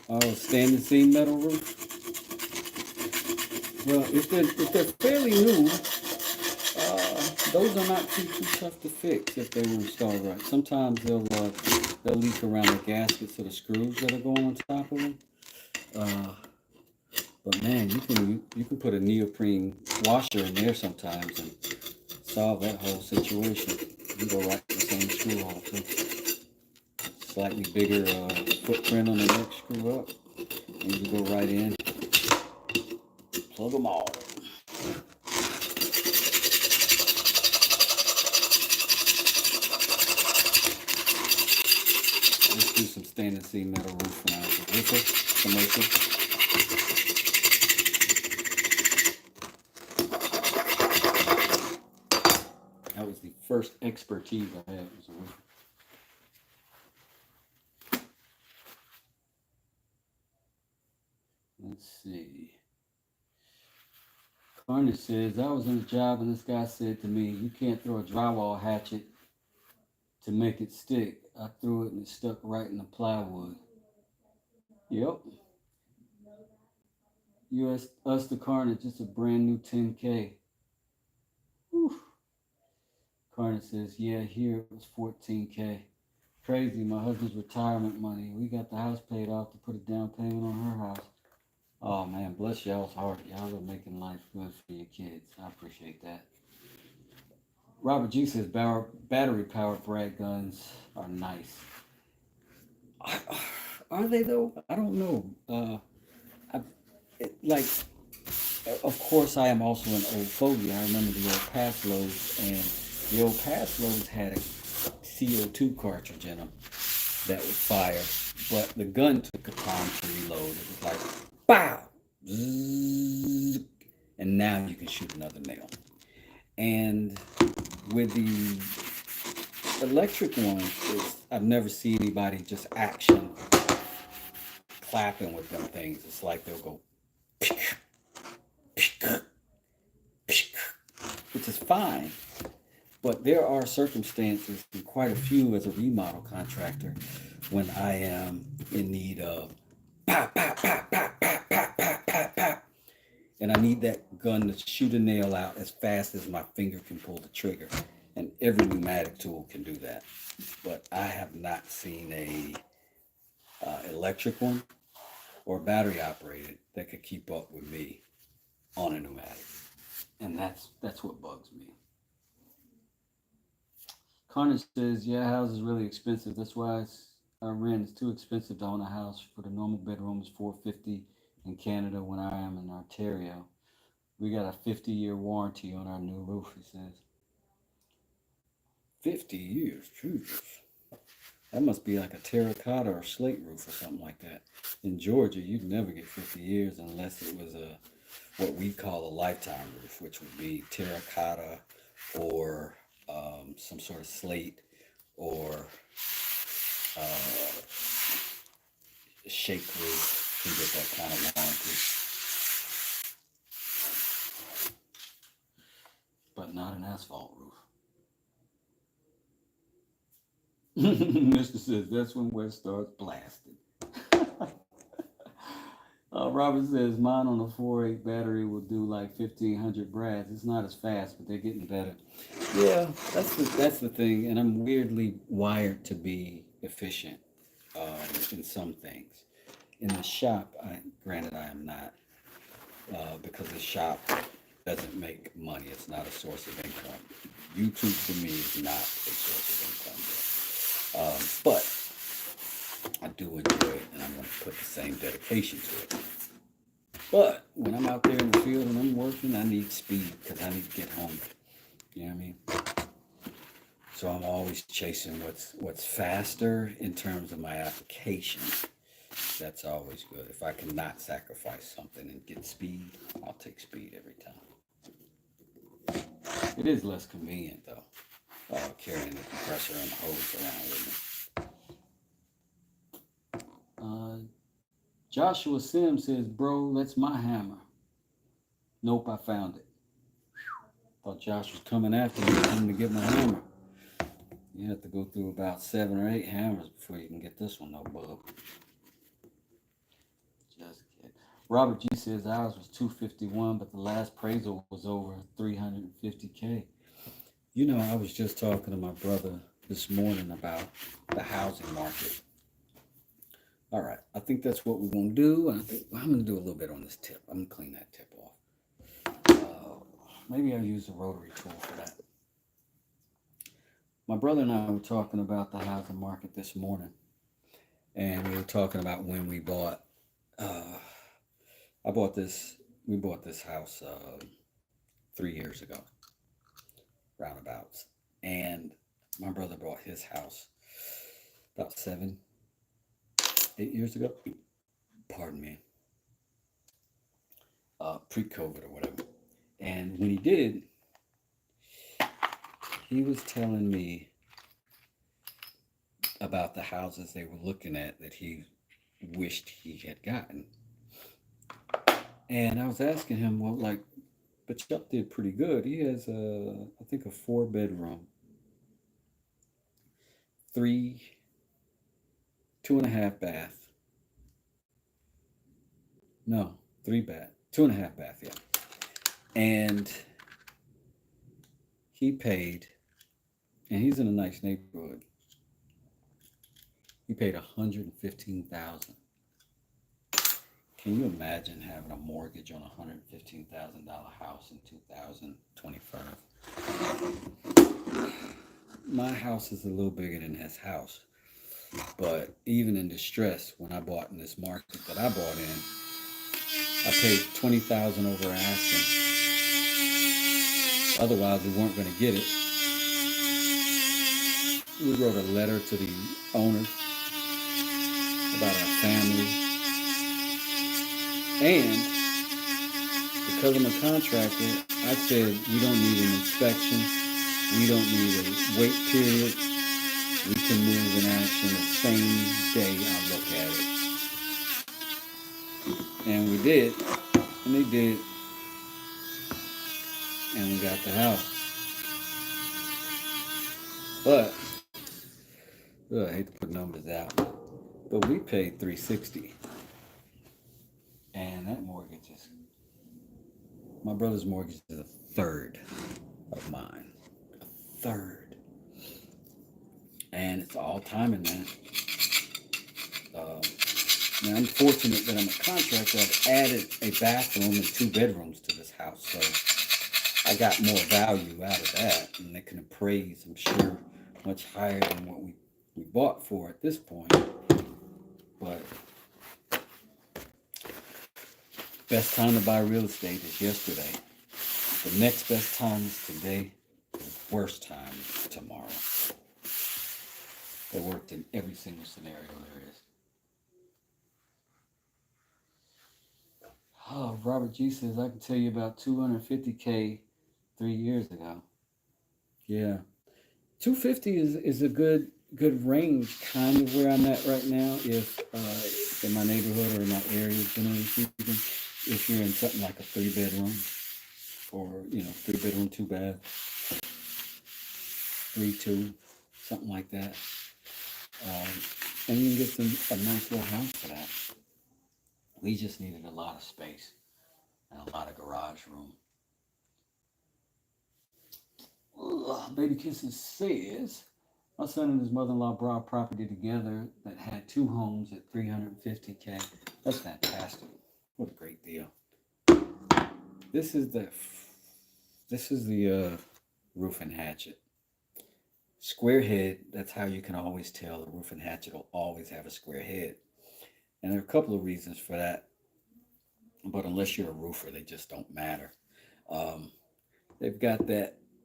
Oh, standing seam metal roof? Well, if they're fairly new, those are not too tough to fix if they were installed right. Sometimes they'll leak around the gaskets or the screws that are going on top of them. But man, you can put a neoprene washer in there sometimes and solve that whole situation. You can go right to the same screw hole too. Slightly bigger footprint on the next screw up, and you go right in, plug them all. Let's do some stainless steel metal roof when I was a roofer commercial. That was the first expertise I had as a roofer. Let's see. Carnage says, I was in a job and this guy said to me, you can't throw a drywall hatchet to make it stick. I threw it and it stuck right in the plywood. Yep. Us the Carnage, it's a brand new 10K. Whew. Carnage says, yeah, here it was 14K. Crazy, my husband's retirement money. We got the house paid off to put a down payment on her house. Oh man, bless y'all's heart. Y'all are making life good for your kids. I appreciate that. Robert G says battery powered brad guns are nice. Are they though? I don't know. Of course, I am also an old fogey. I remember the old Paslows, and the old Paslows had a CO2 cartridge in them that would fire, but the gun took a time to reload. It was like, pow, zzz, and now you can shoot another nail. And with the electric ones, I've never seen anybody just action clapping with them things. It's like they'll go, which is fine. But there are circumstances, and quite a few as a remodel contractor, when I am in need of pop, pop, pop, pop, pop, pop, pop, pop, pop. And I need that gun to shoot a nail out as fast as my finger can pull the trigger. And every pneumatic tool can do that. But I have not seen a electric one or battery operated that could keep up with me on a pneumatic. And that's what bugs me. Carnage says, yeah, house is really expensive. That's why our rent is too expensive to own a house. For the normal bedroom is $450 in Canada when I am in Ontario. We got a 50-year warranty on our new roof, he says. 50 years, Jesus. That must be like a terracotta or slate roof or something like that. In Georgia, you'd never get 50 years unless it was what we call a lifetime roof, which would be terracotta or some sort of slate or shake roof to get that kind of warranty. But not an asphalt roof. Mr. says, that's when West starts blasting. Robert says, mine on a 4.8 battery will do like 1,500 brads. It's not as fast, but they're getting better. Yeah, that's the thing. And I'm weirdly wired to be efficient in some things. In the shop, granted I am not, because the shop doesn't make money. It's not a source of income. YouTube for me is not a source of income. But I do enjoy it, and I'm going to put the same dedication to it. But when I'm out there in the field and I'm working, I need speed because I need to get home. You know what I mean? So I'm always chasing what's faster in terms of my application. That's always good. If I cannot sacrifice something and get speed, I'll take speed every time. It is less convenient though. Carrying the compressor and the hose around with me. Joshua Sims says, bro, that's my hammer. Nope, I found it. Thought Josh was coming after me, coming to get my hammer. You have to go through about 7 or 8 hammers before you can get this one, no bub. Just kidding. Robert G says ours was $251, but the last appraisal was over $350K. You know, I was just talking to my brother this morning about the housing market. All right, I think that's what we're going to do. And I think I'm going to do a little bit on this tip. I'm going to clean that tip off. Maybe I'll use the rotary tool for that. My brother and I were talking about the housing market this morning. And we were talking about when we bought, we bought this house 3 years ago. Roundabouts. And my brother bought his house about 7, 8 years ago. Pardon me. Pre-COVID or whatever. And when he did, he was telling me about the houses they were looking at that he wished he had gotten. And I was asking him, well, like, but Chuck did pretty good. He has, I think, a 4-bedroom, 2.5 bath. No, 3 bath, 2.5 bath, yeah. And he paid, and he's in a nice neighborhood. He paid $115,000. Can you imagine having a mortgage on a $115,000 house in 2025? My house is a little bigger than his house, but even in distress, when I bought in this market that I bought in, I paid $20,000 over asking. Otherwise, we weren't going to get it. We wrote a letter to the owners about our family. And because I'm a contractor, I said we don't need an inspection. We don't need a wait period. We can move in action the same day I look at it. And we did. And they did. And we got the house. But, I hate to put numbers out. But we paid $360. And that mortgage is, my brother's mortgage is a third of mine. A third. And it's all timing, man. Now I'm fortunate that I'm a contractor. I've added a bathroom and 2 bedrooms to this house. So I got more value out of that. And it can appraise, I'm sure, much higher than what we bought for at this point. But best time to buy real estate is yesterday. The next best time is today. The worst time is tomorrow. It worked in every single scenario there is. Oh, Robert G says, I can tell you about 250K 3 years ago. Yeah. 250 is a good range, kind of where I'm at right now. If in my neighborhood or in my area, generally speaking, if you're in something like a 3-bedroom or 3-bedroom, 2-bath, 3-2, something like that, and you can get a nice little house for that. We just needed a lot of space and a lot of garage room. Baby Kisses says, my son and his mother-in-law bought a property together that had 2 homes at 350K. That's fantastic. What a great deal. This is the roof and hatchet. Square head, that's how you can always tell the roof and hatchet will always have a square head. And there are a couple of reasons for that. But unless you're a roofer, they just don't matter. They've got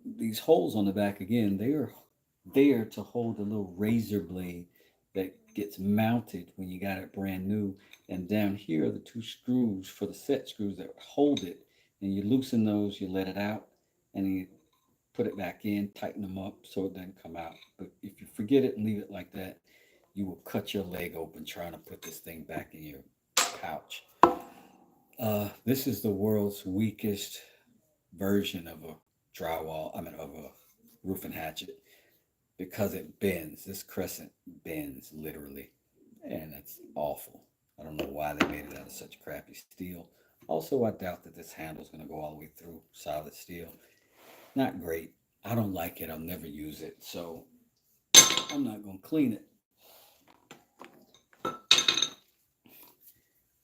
these holes on the back again. They are there to hold a little razor blade that gets mounted when you got it brand new. And down here are the 2 screws for the set screws that hold it. And you loosen those, you let it out, and you put it back in, tighten them up so it doesn't come out. But if you forget it and leave it like that, you will cut your leg open trying to put this thing back in your pouch. This is the world's weakest version of a of a roof and hatchet, because it bends. This crescent bends literally, and it's awful. I don't know why they made it out of such crappy steel. Also, I doubt that this handle is going to go all the way through solid steel. Not great. I don't like it. I'll never use it, so I'm not going to clean it.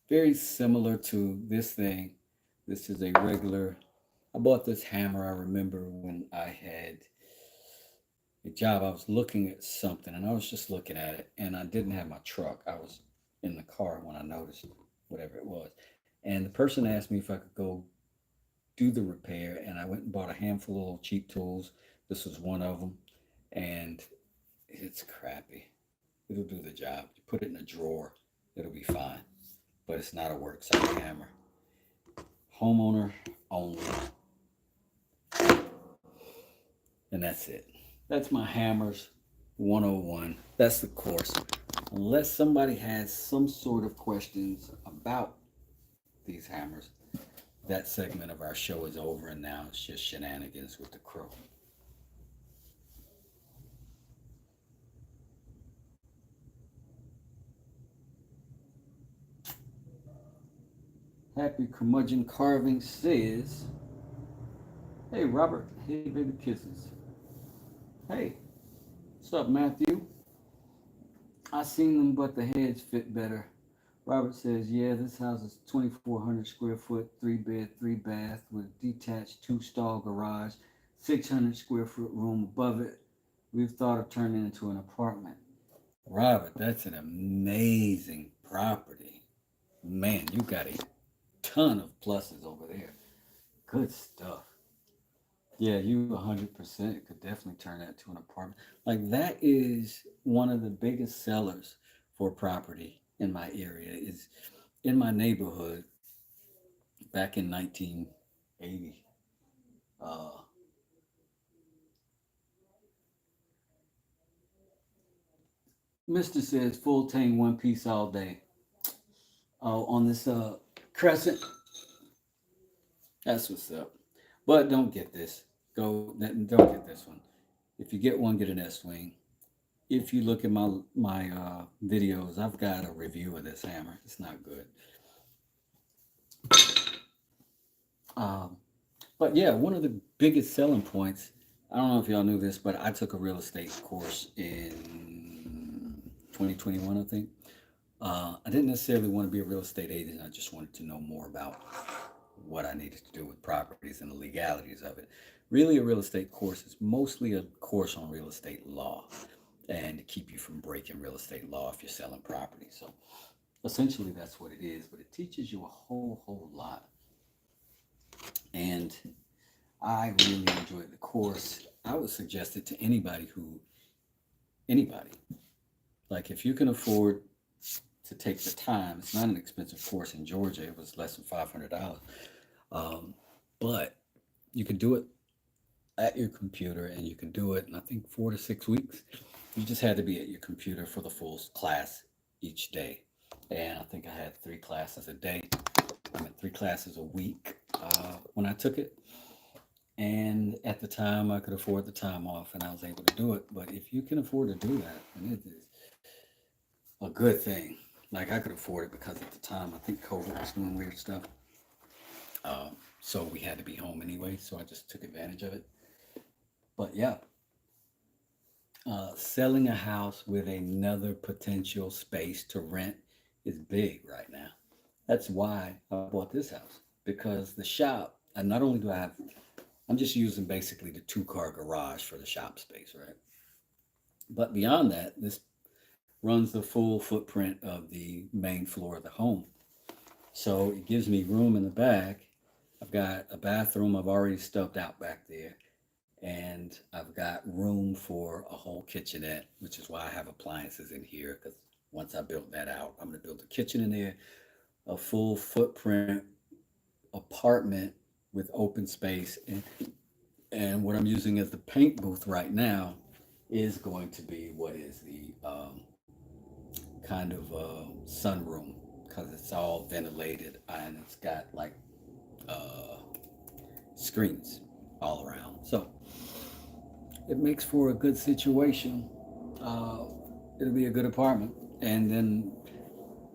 Very similar to this thing. This is a regular. I bought this hammer, I remember, when I had a job. I was looking at something, and I was just looking at it, and I didn't have my truck. I was in the car when I noticed whatever it was. And the person asked me if I could go do the repair, and I went and bought a handful of little cheap tools. This was one of them, and it's crappy. It'll do the job. You put it in a drawer, it'll be fine. But it's not a work site hammer. Homeowner only. And that's it. That's my hammers 101. That's the course. Unless somebody has some sort of questions about these hammers, that segment of our show is over, and now it's just shenanigans with the crew. Happy Curmudgeon Carving says, hey Robert, hey baby kisses. Hey, what's up Matthew? I seen them, but the heads fit better. Robert says, yeah, this house is 2,400 square foot, 3-bed, 3-bath with detached 2-stall garage, 600 square foot room above it. We've thought of turning it into an apartment. Robert, that's an amazing property. Man, you got a ton of pluses over there. Good stuff. Yeah, you 100% could definitely turn that to an apartment. Like, that is one of the biggest sellers for property in my area, is in my neighborhood back in 1980. Mr. says full tang one piece all day. Oh, on this crescent. That's what's up. But don't get this. Don't get this one. If you get one, get an S wing. If you look at my videos, I've got a review of this hammer. It's not good. Um, but yeah, one of the biggest selling points. I don't know if y'all knew this, but I took a real estate course in 2021, I think. I didn't necessarily want to be a real estate agent. I just wanted to know more about what I needed to do with properties and the legalities of it. Really, a real estate course is mostly a course on real estate law and to keep you from breaking real estate law if you're selling property. So essentially, that's what it is. But it teaches you a whole lot. And I really enjoyed the course. I would suggest it to anybody. Like if you can afford to take the time, it's not an expensive course in Georgia. It was less than $500. But you can do it at your computer and you can do it in, I think, 4 to 6 weeks. You just had to be at your computer for the full class each day. And I think I had 3 classes a day. I mean, 3 classes a week when I took it. And at the time, I could afford the time off and I was able to do it. But if you can afford to do that, then it is a good thing. Like I could afford it because at the time, I think COVID was doing weird stuff. So we had to be home anyway. So I just took advantage of it. But yeah, selling a house with another potential space to rent is big right now. That's why I bought this house because the shop, and not only do I have, I'm just using basically the 2 car garage for the shop space, right? But beyond that, this runs the full footprint of the main floor of the home. So it gives me room in the back. I've got a bathroom I've already stubbed out back there. And I've got room for a whole kitchenette, which is why I have appliances in here. Because once I build that out, I'm going to build a kitchen in there, a full footprint apartment with open space. And what I'm using as the paint booth right now is going to be what is the kind of sunroom because it's all ventilated and it's got like uh, screens all around. So it makes for a good situation. Uh, it'll be a good apartment. And then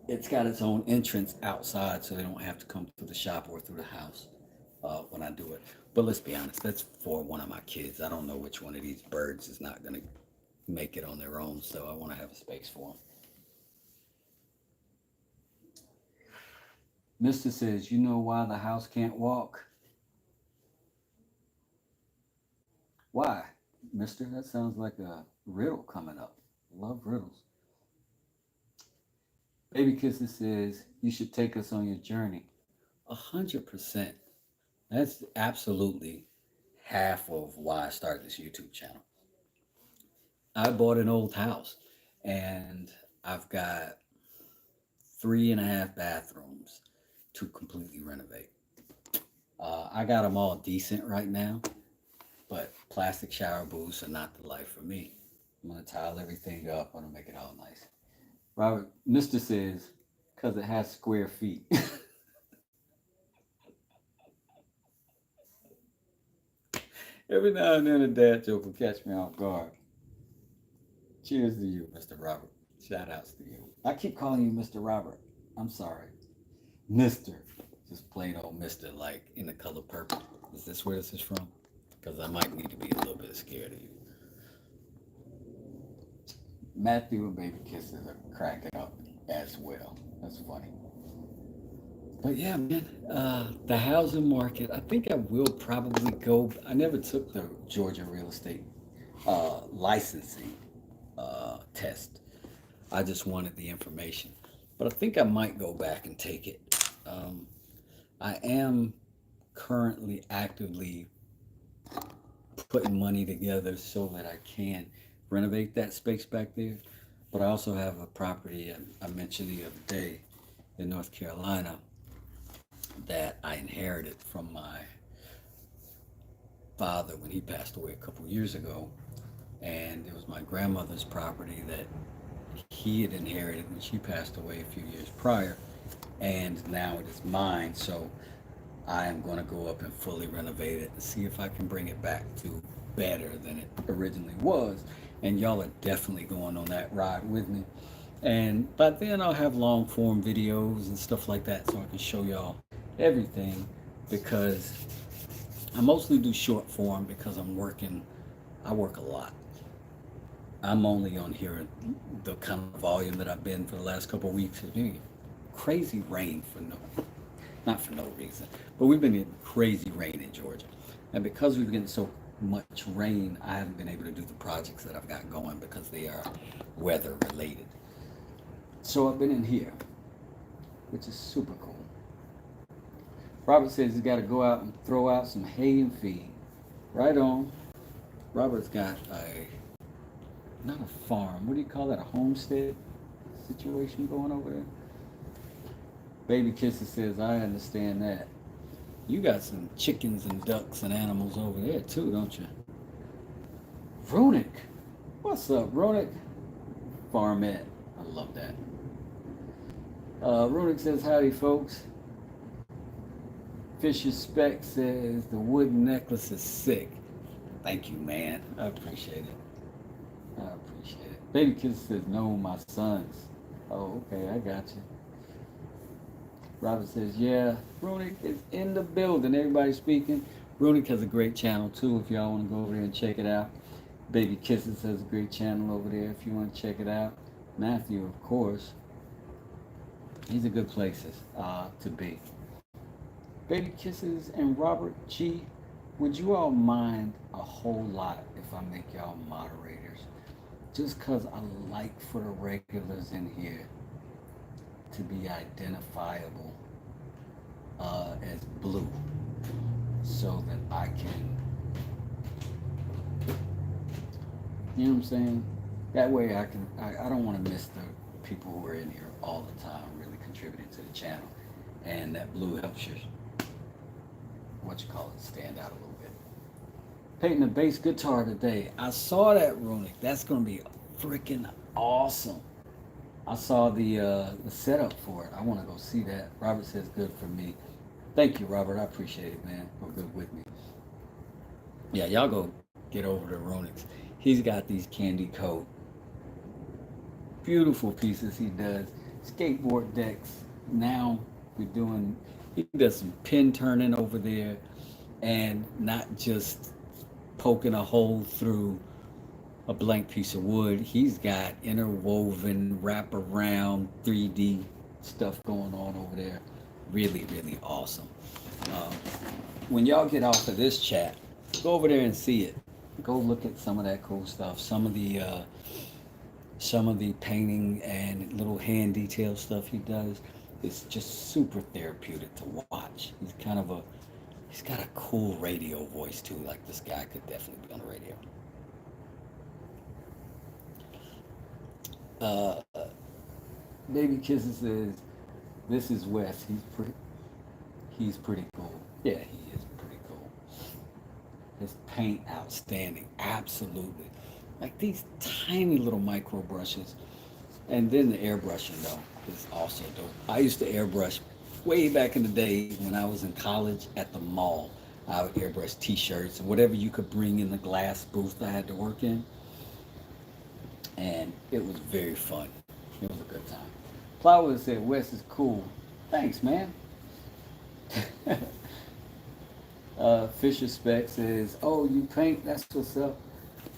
it's got its own entrance outside so they don't have to come through the shop or through the house when I do it. But let's be honest, that's for one of my kids. I don't know which one of these birds is not going to make it on their own, so I want to have a space for them. Mister says, you know why the house can't walk? Why? Mister, that sounds like a riddle coming up. Love riddles. Baby Kisses says, you should take us on your journey. 100%. That's absolutely half of why I started this YouTube channel. I bought an old house and I've got 3.5 bathrooms to completely renovate. I got them all decent right now, but plastic shower booths are not the life for me. I'm going to tile everything up. I'm going to make it all nice. Robert, Mr. says, because it has square feet. Every now and then a dad joke will catch me off guard. Cheers to you, Mr. Robert. Shout outs to you. I keep calling you Mr. Robert. I'm sorry. Mr. Just plain old Mr. like in the color purple. Is this where this is from? Because I might need to be a little bit scared of you. Matthew and Baby Kisses are cracking up as well. That's funny. But yeah, man, the housing market, I think I will probably go. I never took the Georgia real estate licensing test. I just wanted the information. But I think I might go back and take it. I am currently actively putting money together so that I can renovate that space back there. But I also have a property I mentioned the other day in North Carolina that I inherited from my father when he passed away a couple years ago. And it was my grandmother's property that he had inherited when she passed away a few years prior, and now it is mine. So I am going to go up and fully renovate it and see if I can bring it back to better than it originally was. And y'all are definitely going on that ride with me. And by then I'll have long form videos and stuff like that so I can show y'all everything, because I mostly do short form because I work a lot. I'm only on here the kind of volume that I've been for the last couple of weeks. It's been crazy rain for not for no reason, but we've been getting crazy rain in Georgia. And because we've been getting so much rain, I haven't been able to do the projects that I've got going because they are weather related. So I've been in here, which is super cool. Robert says he's got to go out and throw out some hay and feed. Right on. Robert's got not a farm, what do you call that, a homestead situation going over there? Baby Kisses says, I understand that. You got some chickens and ducks and animals over there too, don't you? Ronick. What's up, Ronick? Farmette. I love that. Ronick says, howdy, folks. Fisher Speck says, the wooden necklace is sick. Thank you, man. I appreciate it. I appreciate it. Baby Kiss says, no, my sons. Oh, okay, I got you. Robert says, yeah, Runick is in the building. Everybody speaking. Runick has a great channel, too, if y'all want to go over there and check it out. Baby Kisses has a great channel over there if you want to check it out. Matthew, of course. These are good places to be. Baby Kisses and Robert G, would you all mind a whole lot if I make y'all moderators? Just because I like for the regulars in here to be identifiable as blue, so that I can, you know what I'm saying? That way I don't want to miss the people who are in here all the time really contributing to the channel. And that blue helps you, stand out a little bit. Painting a bass guitar today. I saw that, Runick. That's going to be freaking awesome. I saw the setup for it. I want to go see that. Robert says good for me. Thank you, Robert. I appreciate it, man. Go good with me. Yeah, y'all go get over to Ronick's. He's got these candy coat, beautiful pieces he does. Skateboard decks. Now he does some pin turning over there, and not just poking a hole through a blank piece of wood. He's got interwoven, wraparound, 3D stuff going on over there. Really, really awesome. When y'all get off of this chat, go over there and see it. Go look at some of that cool stuff. Some of the painting and little hand detail stuff he does is just super therapeutic to watch. He's got a cool radio voice too. Like, this guy could definitely be on the radio. Baby Kisses says, this is Wes. He's pretty cool. Yeah, he is pretty cool. His paint outstanding, absolutely. Like these tiny little micro brushes. And then the airbrushing though is also dope. I used to airbrush way back in the day when I was in college at the mall. I would airbrush t-shirts and whatever you could bring in the glass booth I had to work in. And it was very fun. It was a good time. Plywood said, Wes is cool. Thanks, man. Fisher Speck says, oh, you paint? That's what's up.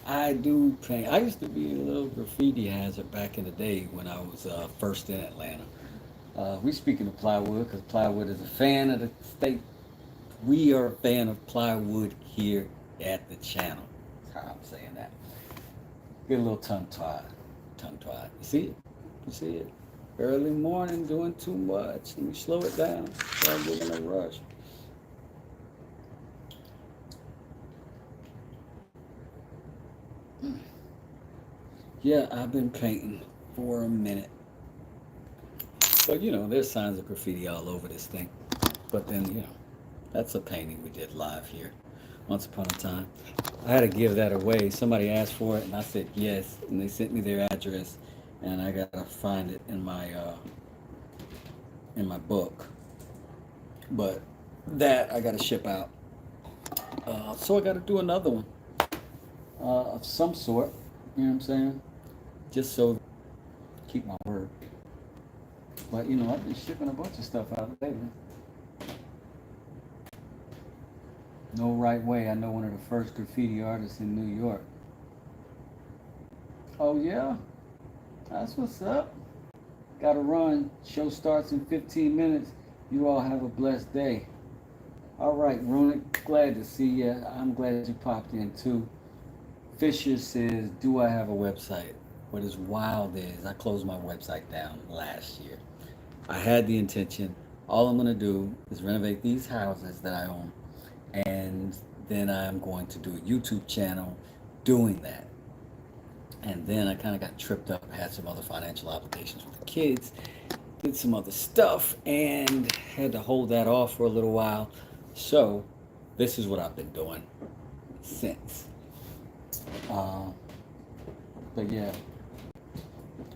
I do paint. I used to be a little graffiti hazard back in the day when I was first in Atlanta. We speaking of Plywood because Plywood is a fan of the state. We are a fan of Plywood here at the channel. That's how I'm saying that. Get a little tongue-tied. Tongue-tied. You see it? You see it? Early morning doing too much. Let me slow it down. I'm getting a rush. Yeah, I've been painting for a minute. But, there's signs of graffiti all over this thing. But then, that's a painting we did live here once upon a time. I had to give that away. Somebody asked for it, and I said yes, and they sent me their address. and I gotta find it in my book. But that I gotta ship out. So I gotta do another one of some sort. You know what I'm saying? Just so keep my word. But you know, I've been shipping a bunch of stuff out lately. No Right Way. I know one of the first graffiti artists in New York. Oh yeah, that's what's up. Gotta run. Show starts in 15 minutes. You all have a blessed day. All right, Runic, glad to see you. I'm glad you popped in too. Fisher says, do I have a website? What is wild is I closed my website down last year. I had the intention. All I'm going to do is renovate these houses that I own, and then I'm going to do a YouTube channel doing that. And then I kind of got tripped up, had some other financial obligations with the kids, did some other stuff, and had to hold that off for a little while. So this is what I've been doing since. Uh, but yeah,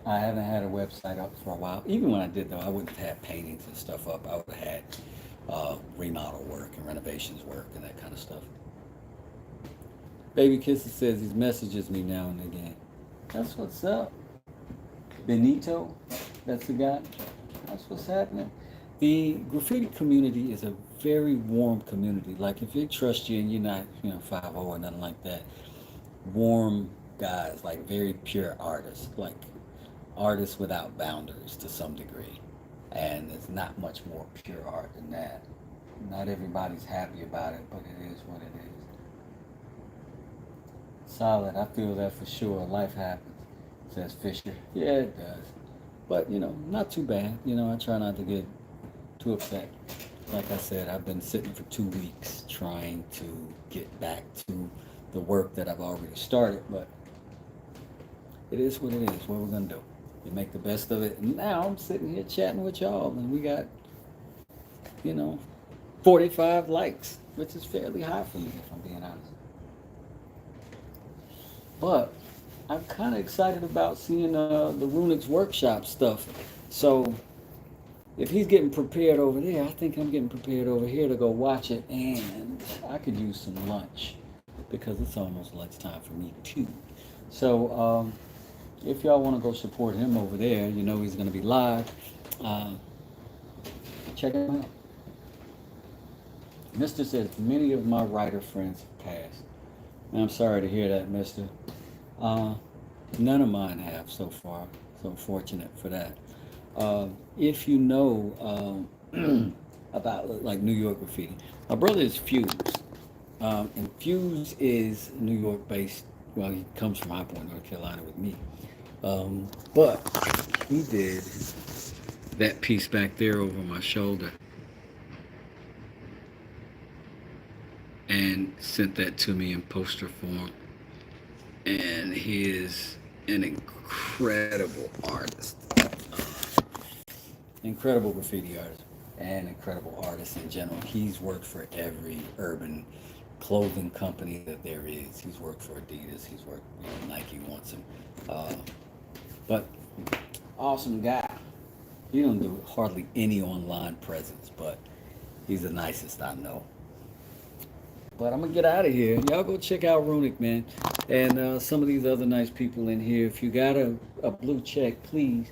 I haven't had a website up for a while. Even when I did, though, I wouldn't have had paintings and stuff up. I would have had remodel work and renovations work and that kind of stuff. Baby Kisser says he messages me now and again. That's what's up. Benito, that's the guy. That's what's happening. The graffiti community is a very warm community. Like if they trust you and you're not, 5 or nothing like that. Warm guys, like very pure artists, like artists without boundaries to some degree. And there's not much more pure art than that. Not everybody's happy about it, but it is what it is. Solid, I feel that for sure. Life happens, says Fisher. Yeah, it does. But, not too bad. I try not to get too upset. Like I said, I've been sitting for 2 weeks trying to get back to the work that I've already started, but it is what it is. What we're going to do. You make the best of it. And now I'm sitting here chatting with y'all, and we got, 45 likes, which is fairly high for me, if I'm being honest. But I'm kind of excited about seeing the Runic's workshop stuff. So if he's getting prepared over there, I think I'm getting prepared over here to go watch it, and I could use some lunch because it's almost lunchtime for me too. So if y'all want to go support him over there, he's going to be live. Check him out. Mister says many of my writer friends have passed. And I'm sorry to hear that, Mister. None of mine have so far. So fortunate for that. If you know about like New York graffiti, my brother is Fuse, and Fuse is New York based. Well, he comes from High Point, North Carolina, with me. But he did that piece back there over my shoulder and sent that to me in poster form. And he is an incredible artist. Incredible graffiti artist and incredible artist in general. He's worked for every urban clothing company that there is. He's worked for Adidas. He's worked, Nike wants him. But awesome guy. He don't do hardly any online presence, but he's the nicest I know. But I'm gonna get out of here. Y'all go check out Runic, man, and some of these other nice people in here. If you got a blue check, please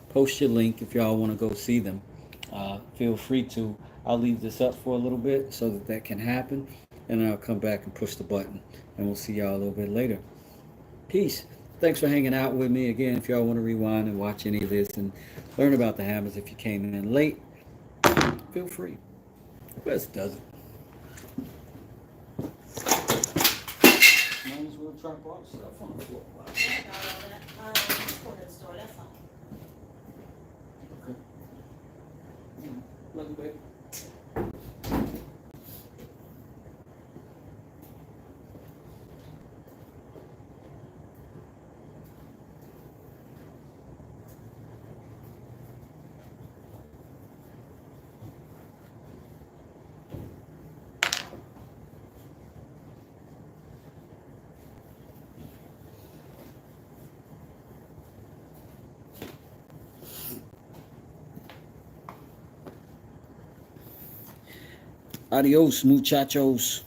post your link if y'all want to go see them. Feel free to. I'll leave this up for a little bit so that can happen, and I'll come back and push the button, and we'll see y'all a little bit later. Peace. Thanks for hanging out with me again. If y'all want to rewind and watch any of this and learn about the hammers, if you came in late, feel free. Wesdoesit. Might as well drop all the stuff on the floor. Okay. Love you, baby. Adios, muchachos.